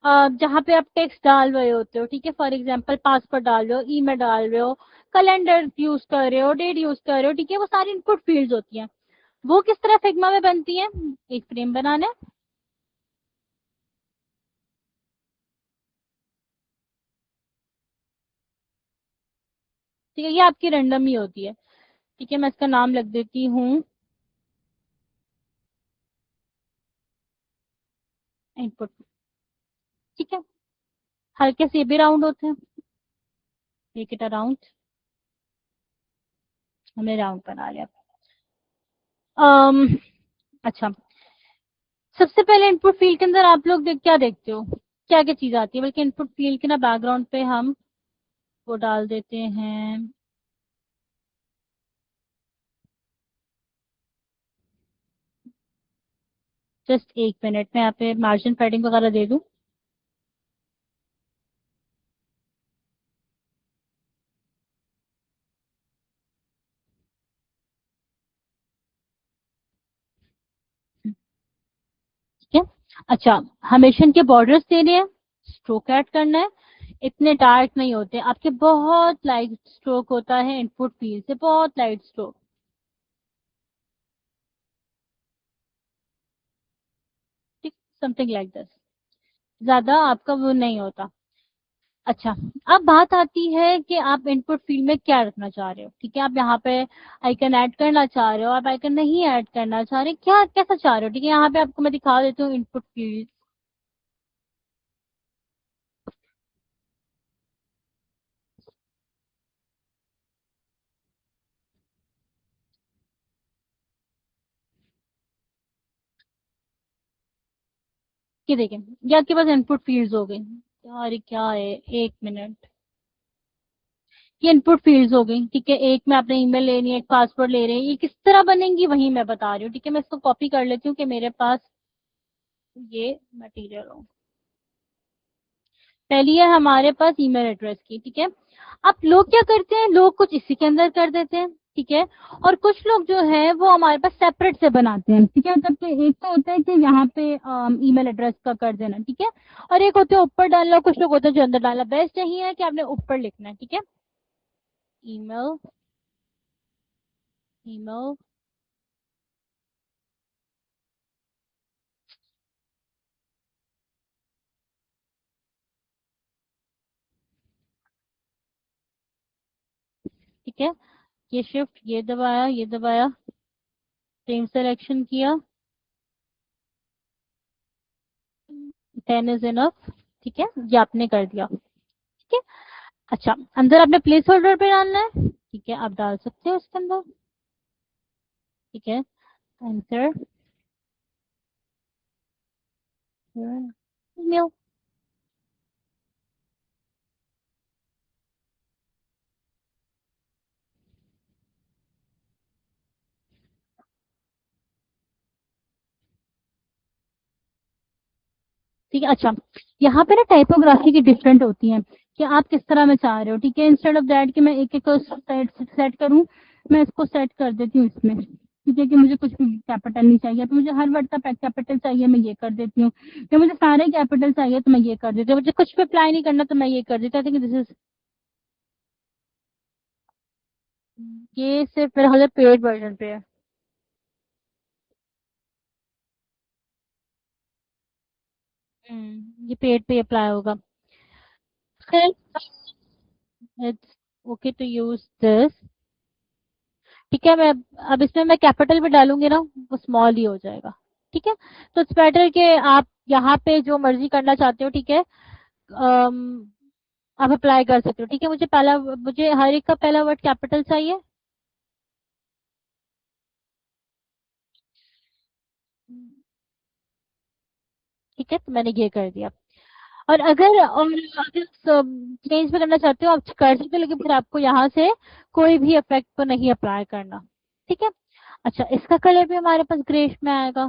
जहाँ पे आप टेक्स्ट डाल रहे होते हो। ठीक है, फॉर एग्जांपल पासवर्ड डाल रहे हो, ईमेल डाल रहे हो, कैलेंडर यूज कर रहे हो, डेट यूज कर रहे हो। ठीक है, वो सारी इनपुट फील्ड्स होती हैं। वो किस तरह फिग्मा में बनती है? एक फ्रेम बनाना है। ठीक है, ये आपकी रैंडम ही होती है। ठीक है, मैं इसका नाम लिख देती हूँ इनपुट। ठीक है, हल्के से भी राउंड होते हैं, मेक इट अराउंड, हमें राउंड बना लिया। अम अच्छा, सबसे पहले इनपुट फील्ड के अंदर आप लोग क्या देखते हो? क्या क्या चीज आती है, बल्कि इनपुट फील्ड के ना बैकग्राउंड पे हम वो डाल देते हैं। जस्ट 1 मिनट में यहाँ पे मार्जिन पैडिंग वगैरह दे दूं। ठीक है। अच्छा, हमेशा इनके बॉर्डर्स देने हैं, स्ट्रोक ऐड करना है। इतने डार्क नहीं होते आपके, बहुत लाइट स्ट्रोक होता है इनपुट फील्ड से, बहुत लाइट स्ट्रोक। ठीक, समथिंग लाइक दिस, ज्यादा आपका वो नहीं होता। अच्छा, अब बात आती है कि आप इनपुट फील्ड में क्या रखना चाह रहे हो। ठीक है, आप यहाँ पे आइकन ऐड करना चाह रहे हो, आप आइकन नहीं ऐड करना चाह रहे, क्या कैसा चाह रहे हो। ठीक है, यहाँ पे आपको मैं दिखा देती हूँ इनपुट फील्ड। ये देखें, ये आपके पास इनपुट फील्ड्स हो गई यार, ये क्या है, 1 मिनट। ये इनपुट फील्ड्स हो गई। ठीक है, एक में आपने ईमेल लेनी है, एक पासवर्ड ले रहे हैं, ये किस तरह बनेंगी वही मैं बता रही हूँ। ठीक है, मैं इसको कॉपी कर लेती हूँ कि मेरे पास ये मटेरियल हो। पहली है हमारे पास ईमेल एड्रेस की। ठीक है, अब लोग क्या करते हैं, लोग कुछ इसी के अंदर कर देते हैं। ठीक है, और कुछ लोग जो है वो हमारे पास सेपरेट से बनाते हैं। ठीक है, मतलब कि एक तो होता है कि यहाँ पे ईमेल एड्रेस का कर देना। ठीक है, और एक होते हैं ऊपर डालना, कुछ लोग होते हैं जो अंदर डालना। बेस्ट यही है कि आपने ऊपर लिखना है। ठीक है, ईमेल, ईमेल। ठीक है, ये शिफ्ट ये दबाया, ये दबाया, सेम सिलेक्शन किया, 10 इज इनफ। ठीक है, ये आपने कर दिया। ठीक है, अच्छा, अंदर आपने प्लेस होल्डर पे डालना है। ठीक है, आप डाल सकते हो इसके अंदर। ठीक है, एंटर, ईमेल। ठीक है, अच्छा, यहाँ पे ना टाइपोग्राफी की डिफरेंट होती है कि आप किस तरह में चाह रहे हो। ठीक है, इंस्टेड ऑफ दैट कि मैं एक एक को सेट करूँ, मैं इसको सेट कर देती हूँ इसमें। ठीक है, कि मुझे कुछ भी कैपिटल नहीं चाहिए तो मुझे हर वर्ड का कैपिटल चाहिए, मैं ये कर देती हूँ। या मुझे सारे कैपिटल चाहिए तो मैं ये कर देती हूँ। मुझे कुछ भी अप्लाई नहीं करना तो मैं ये कर देती हूँ। आई थिंक दिस इज, ये सिर्फ मेरा हाल पेड वर्जन पे है। ये पेड पे अप्लाई होगा। खैर, it's okay to use this. ठीक है, मैं अब इसमें मैं कैपिटल भी डालूंगी ना, वो स्मॉल ही हो जाएगा। ठीक है, तो इट्स बेटर कि आप यहाँ पे जो मर्जी करना चाहते हो। ठीक है, अम, आप अप्लाई कर सकते हो। ठीक है, मुझे हर एक का पहला वर्ड कैपिटल चाहिए। ठीक है, तो मैंने ये कर दिया। और अगर चेंज भी करना चाहते हो आप कर सकते हो, लेकिन फिर आपको यहाँ से कोई भी इफेक्ट तो नहीं अप्लाई करना। ठीक है, अच्छा, इसका कलर भी हमारे पास ग्रेश में आएगा।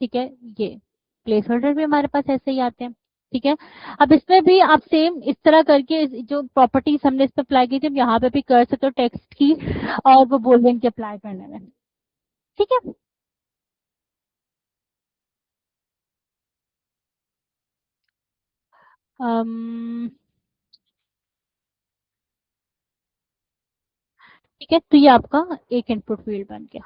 ठीक है, ये प्लेस होल्डर भी हमारे पास ऐसे ही आते हैं। ठीक है, अब इसमें भी आप सेम इस तरह करके जो प्रॉपर्टीज हमने इस पे अप्लाई की थी, हम यहाँ पे भी कर सकते हो टेक्स्ट की, और वो बोल के अप्लाई करने में। ठीक है, अम, ठीक है, तो ये आपका एक इनपुट फील्ड बन गया।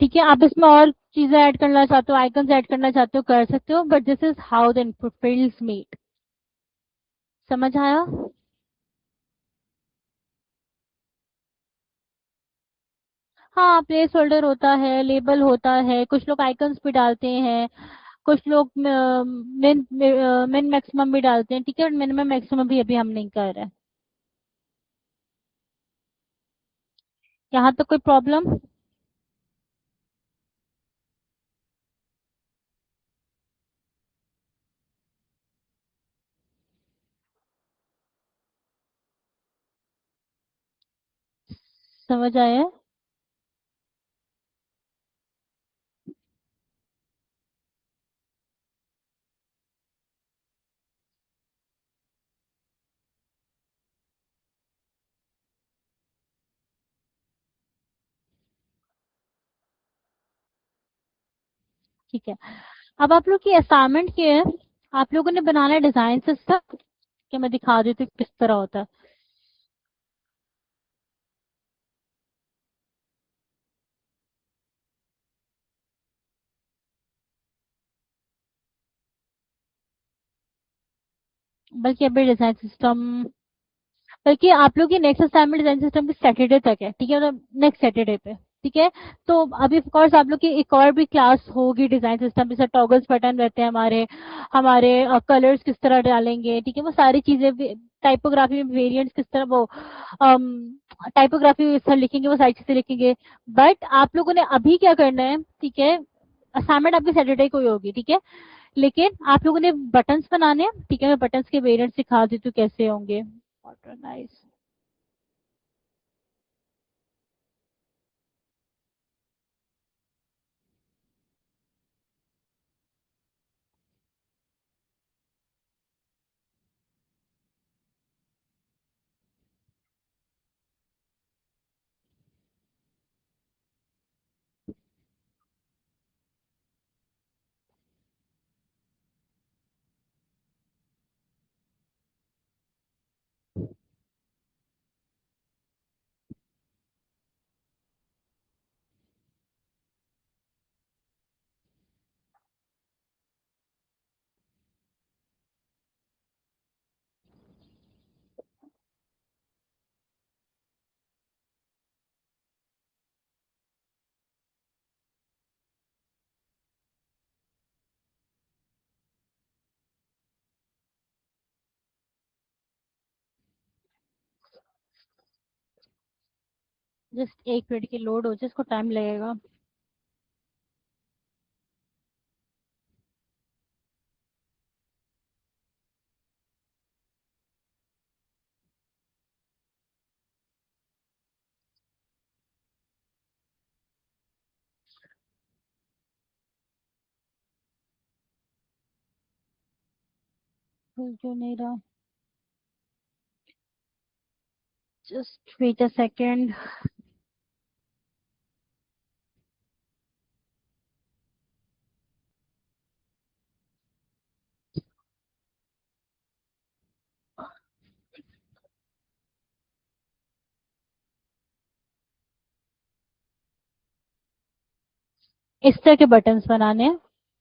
ठीक है, आप इसमें और चीजें ऐड करना चाहते हो, आइकन्स ऐड करना चाहते हो, कर सकते हो, but this is how the input fields meet. समझ आया। हाँ, प्लेस होल्डर होता है, लेबल होता है, कुछ लोग आइकन्स भी डालते हैं, कुछ लोग मिन मिन मैक्सिमम भी डालते हैं। ठीक है, मिनिमम मैक्सिमम भी अभी हम नहीं कर रहे हैं। यहाँ तक कोई प्रॉब्लम। समझ आया? ठीक है। अब आप लोग की असाइनमेंट क्या है? आप लोगों ने बनाना है डिजाइन सिस्टम, कि मैं दिखा देती हूँ किस तरह होता है। बल्कि अभी डिजाइन सिस्टम, बल्कि आप लोग की नेक्स्ट असाइनमेंट डिजाइन सिस्टम की सैटरडे तक है, ठीक है, मतलब नेक्स्ट सैटरडे पे। ठीक है। तो अभी ऑफ कोर्स आप लोग की एक और भी क्लास होगी डिजाइन सिस्टम, जैसे टॉगल्स बटन रहते हैं हमारे, हमारे कलर्स किस तरह डालेंगे, ठीक है, वो सारी चीजें, टाइपोग्राफी में वेरिएंट्स किस तरह, वो टाइपोग्राफी किस तरह लिखेंगे, वो सारी चीजें लिखेंगे। बट आप लोगों ने अभी क्या करना है, ठीक है, असाइनमेंट आपकी सैटरडे को ही होगी, ठीक है, लेकिन आप लोगों ने बटन्स बनाने हैं, ठीक है, मैं बटन्स के वेरिएंट सिखा देती हूँ कैसे होंगे। ऑर्गेनाइज। जस्ट एक मिनट की लोड हो जाए, इसको टाइम लगेगा। खुल क्यों नहीं रहा? Just wait a second. इस तरह के बटन्स बनाने हैं,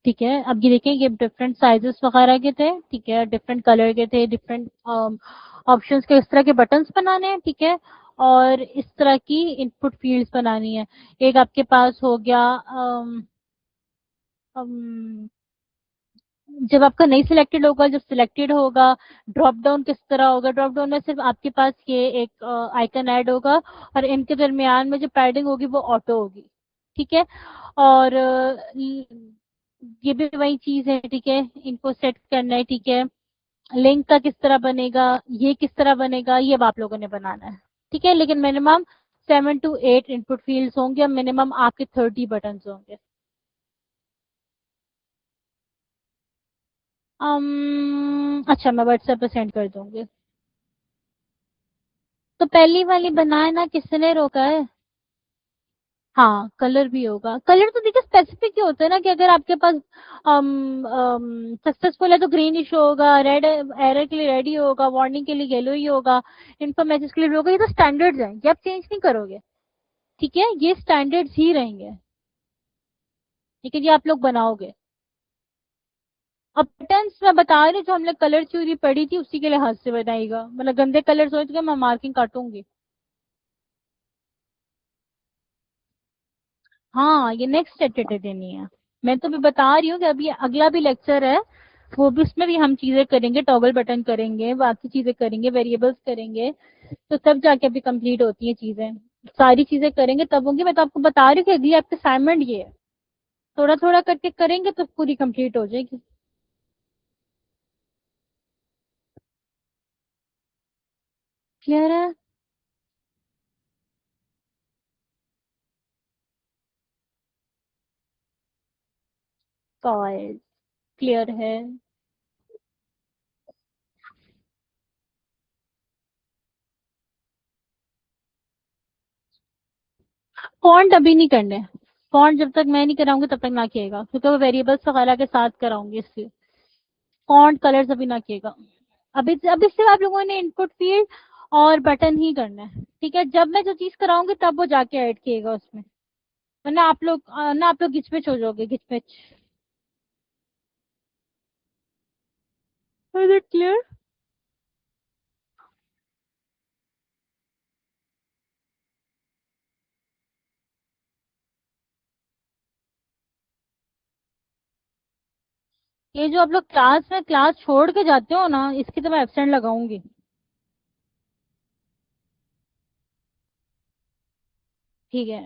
ठीक है। अब ये देखें, ये डिफरेंट साइजेस वगैरह के थे, ठीक है, डिफरेंट कलर के थे, डिफरेंट ऑप्शंस के, इस तरह के बटन्स बनाने हैं, ठीक है। और इस तरह की इनपुट फील्ड्स बनानी है। एक आपके पास हो गया, अम, जब आपका नहीं सिलेक्टेड होगा, जब सिलेक्टेड होगा, ड्रॉप डाउन किस तरह होगा, ड्रॉप डाउन में सिर्फ आपके पास ये एक आइकन ऐड होगा, और इनके दरमियान में जो पैडिंग होगी वो ऑटो होगी, ठीक है। और ये भी वही चीज है, ठीक है, इनको सेट करना है, ठीक है। लिंक का किस तरह बनेगा, ये किस तरह बनेगा, ये अब आप लोगों ने बनाना है, ठीक है। लेकिन मिनिमम 7 to 8 इनपुट फील्ड्स होंगे, और मिनिमम आपके 30 बटन होंगे। अच्छा, मैं व्हाट्सएप पे सेंड कर दूंगी। तो पहली वाली बनाए ना, किसने रोका है? हाँ, कलर भी होगा। कलर तो देखिए स्पेसिफिक ही होता है ना, कि अगर आपके पास सक्सेसफुल है तो ग्रीन इशू होगा, रेड एरर के लिए रेड ही होगा, वार्निंग के लिए येलो ही होगा, इन्फो मैसेज के लिए होगा। ये तो स्टैंडर्ड्स हैं, ये आप चेंज नहीं करोगे, ठीक है, ये स्टैंडर्ड्स ही रहेंगे, लेकिन ये आप लोग बनाओगे। अब पैटर्न्स मैं बता रही हूँ, जो हमने कलर थ्योरी पढ़ी थी उसी के लिहाज से बनाएगा, मतलब गंदे कलर सोच के मैं मार्किंग काटूंगी। हाँ, ये नेक्स्ट सैटरडे देनी है। मैं तो भी बता रही हूँ कि अभी अगला भी लेक्चर है, वो भी, उसमें भी हम चीजें करेंगे, टॉगल बटन करेंगे, बाकी चीजें करेंगे, वेरिएबल्स करेंगे। तो तब जाके अभी कंप्लीट होती है चीजें, सारी चीजें करेंगे तब होंगी। मैं तो आपको बता रही हूँ कि अगली आपकी असाइनमेंट ये है, थोड़ा थोड़ा करके करेंगे तो पूरी कंप्लीट हो जाएगी। क्लियर है? कॉल क्लियर है। फॉन्ट अभी नहीं करने। फॉन्ट जब तक मैं नहीं कराऊंगी तब तक ना किएगा, क्योंकि वो वेरिएबल्स वगैरह के साथ कराऊंगी इसलिए। फॉन्ट कलर्स अभी ना किएगा। अभी सिर्फ आप लोगों ने इनपुट फील्ड और बटन ही करना है, ठीक है। जब मैं जो चीज कराऊंगी तब वो जाके ऐड किएगा उसमें, वरना आप लोग गिचमिच हो जाओगे, गिचमिच। Is it clear? ये जो आप लोग क्लास में क्लास छोड़ के जाते हो ना, इसकी तो मैं एब्सेंट लगाऊंगी। ठीक है,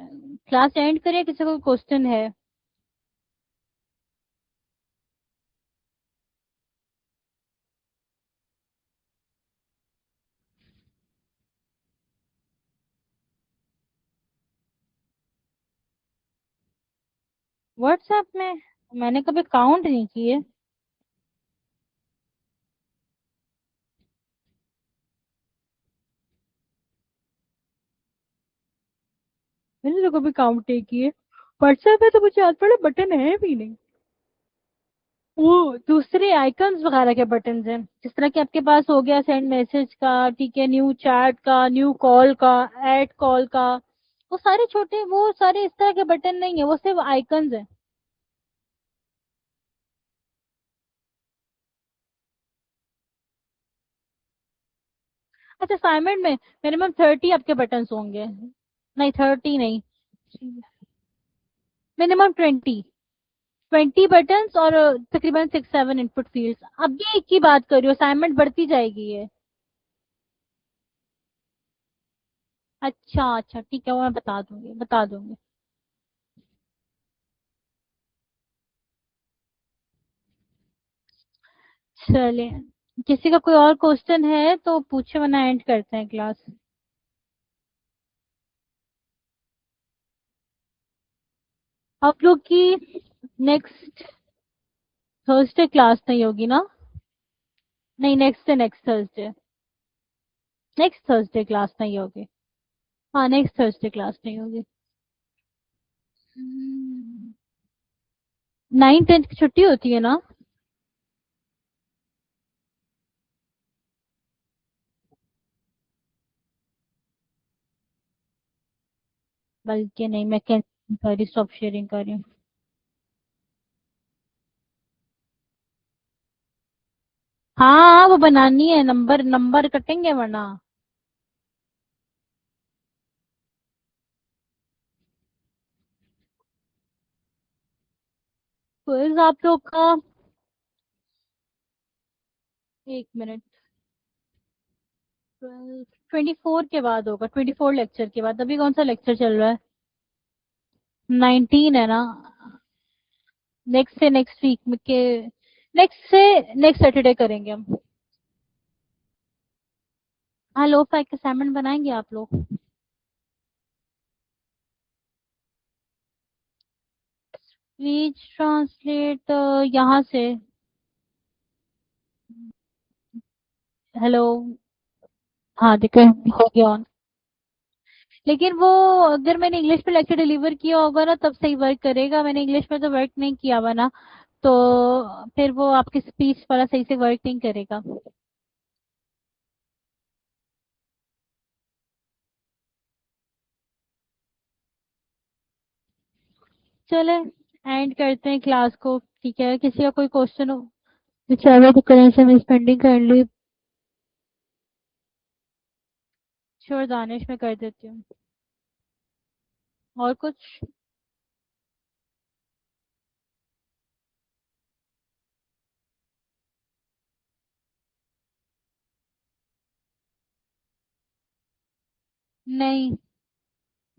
क्लास एंड करिए, किसी को क्वेश्चन है? व्हाट्सएप में? मैंने कभी काउंट नहीं किए। मैंने तो कभी काउंट नहीं किए। व्हाट्सएप में तो मुझे आज बड़े बटन है भी नहीं। वो दूसरे आइकन्स वगैरह के बटन हैं, जिस तरह के आपके पास हो गया सेंड मैसेज का, ठीक है, न्यू चैट का, न्यू कॉल का, ऐड कॉल का। वो सारे छोटे, वो सारे इस तरह के बटन नहीं है, वो सिर्फ आइकन्स है। अच्छा, असाइनमेंट में मिनिमम 30 आपके बटन होंगे। नहीं, 30 नहीं, मिनिमम 20 बटन, और तकरीबन 6-7 इनपुट फील्ड्स। अब ये एक ही बात कर रही हूँ, असाइनमेंट बढ़ती जाएगी ये। अच्छा अच्छा, ठीक है, वो मैं बता दूंगी, बता दूंगी। चलिए, किसी का कोई और क्वेश्चन है तो पूछे, वरना एंड करते हैं क्लास। आप लोग की नेक्स्ट थर्सडे क्लास नहीं होगी ना? नहीं, नेक्स्ट से next Thursday. Next Thursday class नहीं होगी। हाँ, नेक्स्ट थर्सडे क्लास नहीं होगी। 9-10 की छुट्टी होती है ना? बल्कि नहीं, मैं कैंसिल कर रही, स्टॉप शेयरिंग कर रही हूँ। हाँ, वो बनानी है, नंबर नंबर कटेंगे वरना। क्विज आप लोग का 1 मिनट, 24 के बाद होगा, 24 लेक्चर के बाद। अभी कौन सा लेक्चर चल रहा है? 19 है ना? नेक्स्ट से नेक्स्ट वीक में के, नेक्स्ट से नेक्स्ट सैटरडे करेंगे हम। हाँ, लो फाइक असाइनमेंट बनाएंगे आप लोग। प्लीज ट्रांसलेट यहाँ से। हेलो। हाँ, देखो हो गया ऑन। लेकिन वो, अगर मैंने इंग्लिश में लेक्चर डिलीवर किया होगा ना तब सही वर्क करेगा, मैंने इंग्लिश में तो वर्क नहीं किया हुआ ना, तो फिर वो आपकी स्पीच वाला सही से वर्क नहीं करेगा। चले, एंड करते हैं क्लास को, ठीक है। किसी का कोई क्वेश्चन हो विचारो तो करें से, मैं स्पेंडिंग कर ली। श्योर दानिश, में कर देती हूँ। और कुछ? नहीं,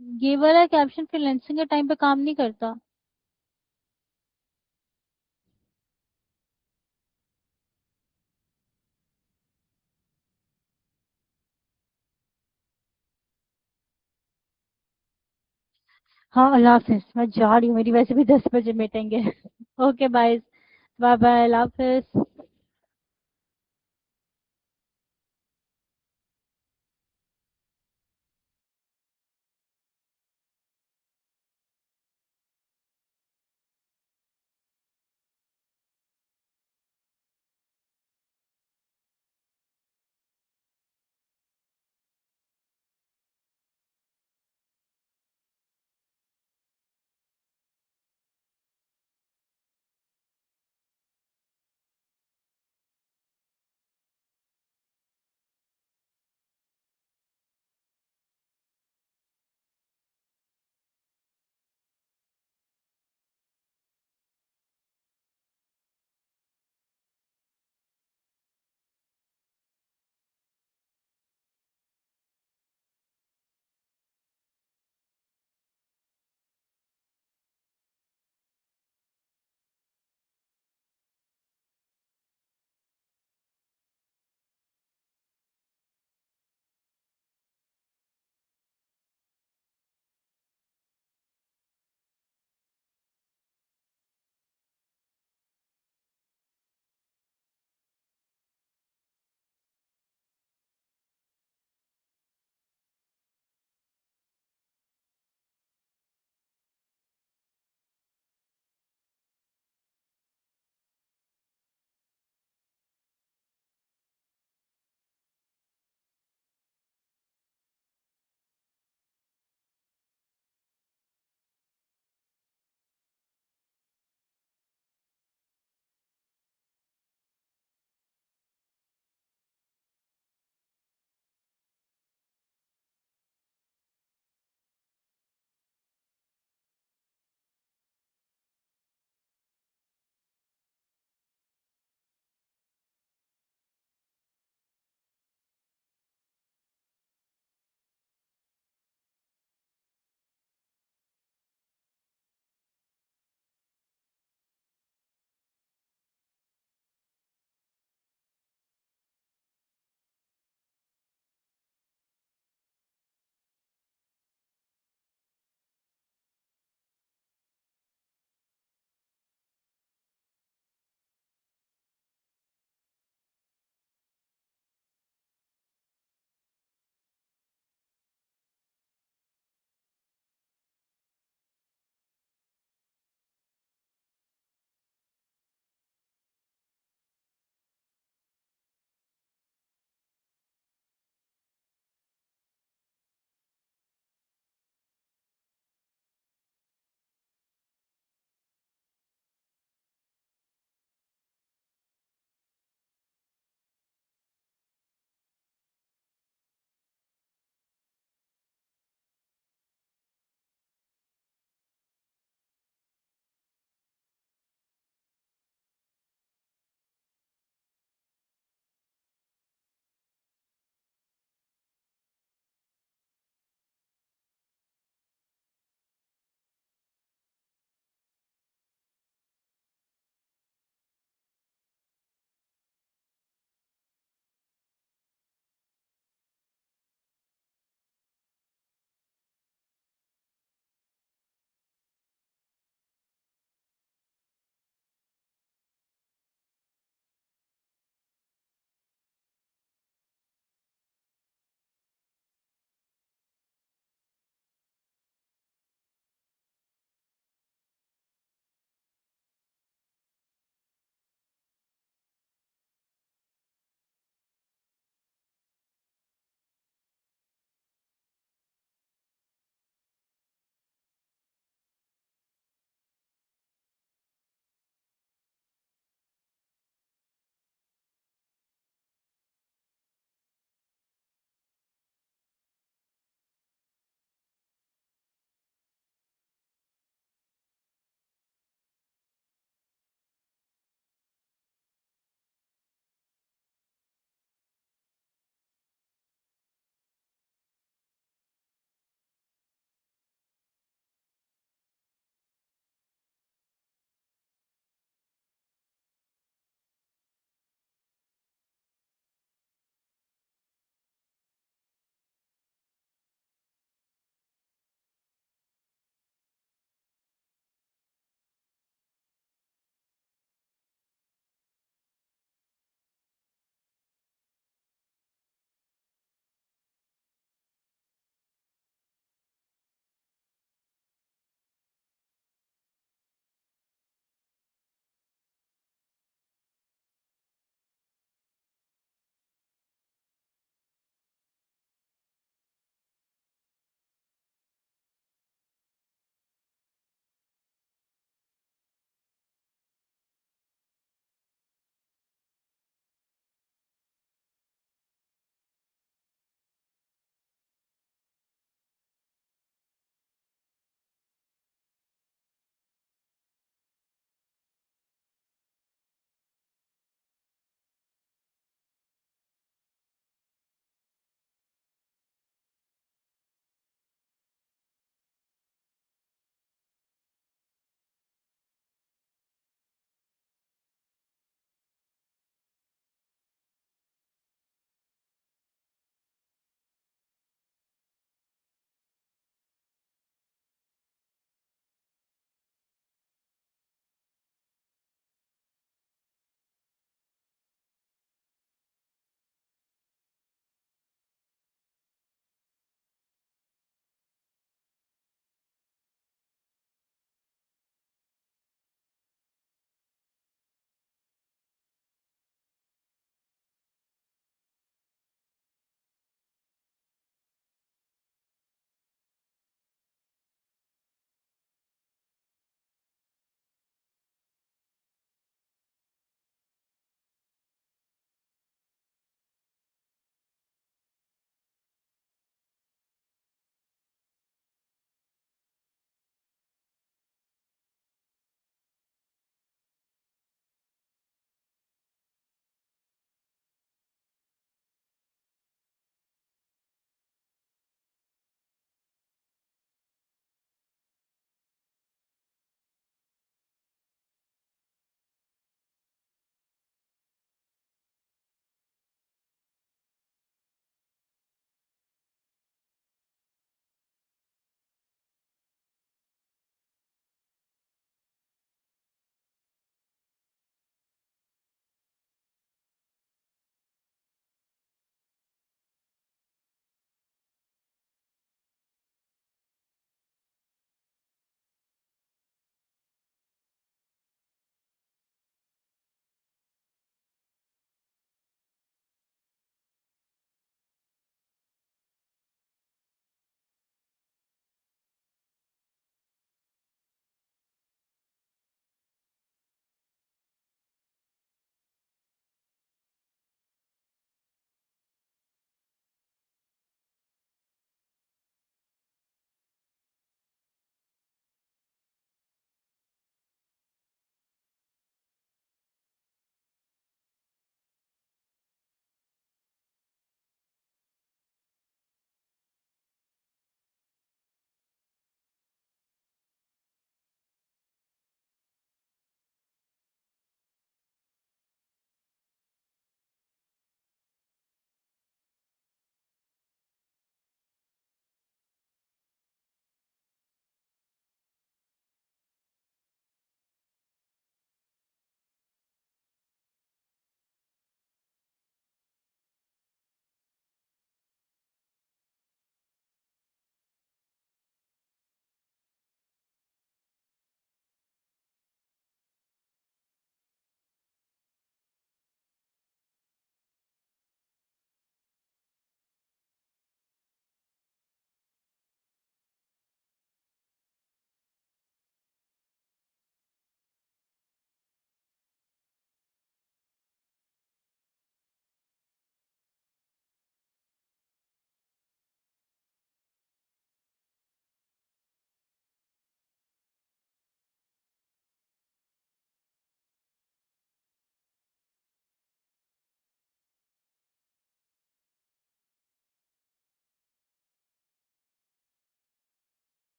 ये वाला कैप्शन फ्रीलांसिंग के टाइम पे काम नहीं करता। हाँ, अल्लाह हाफिज, मैं जा रही हूँ, मेरी वैसे भी 10 बजे मीटिंग है। Okay bye. बाय बाय, अल्लाह हाफिज।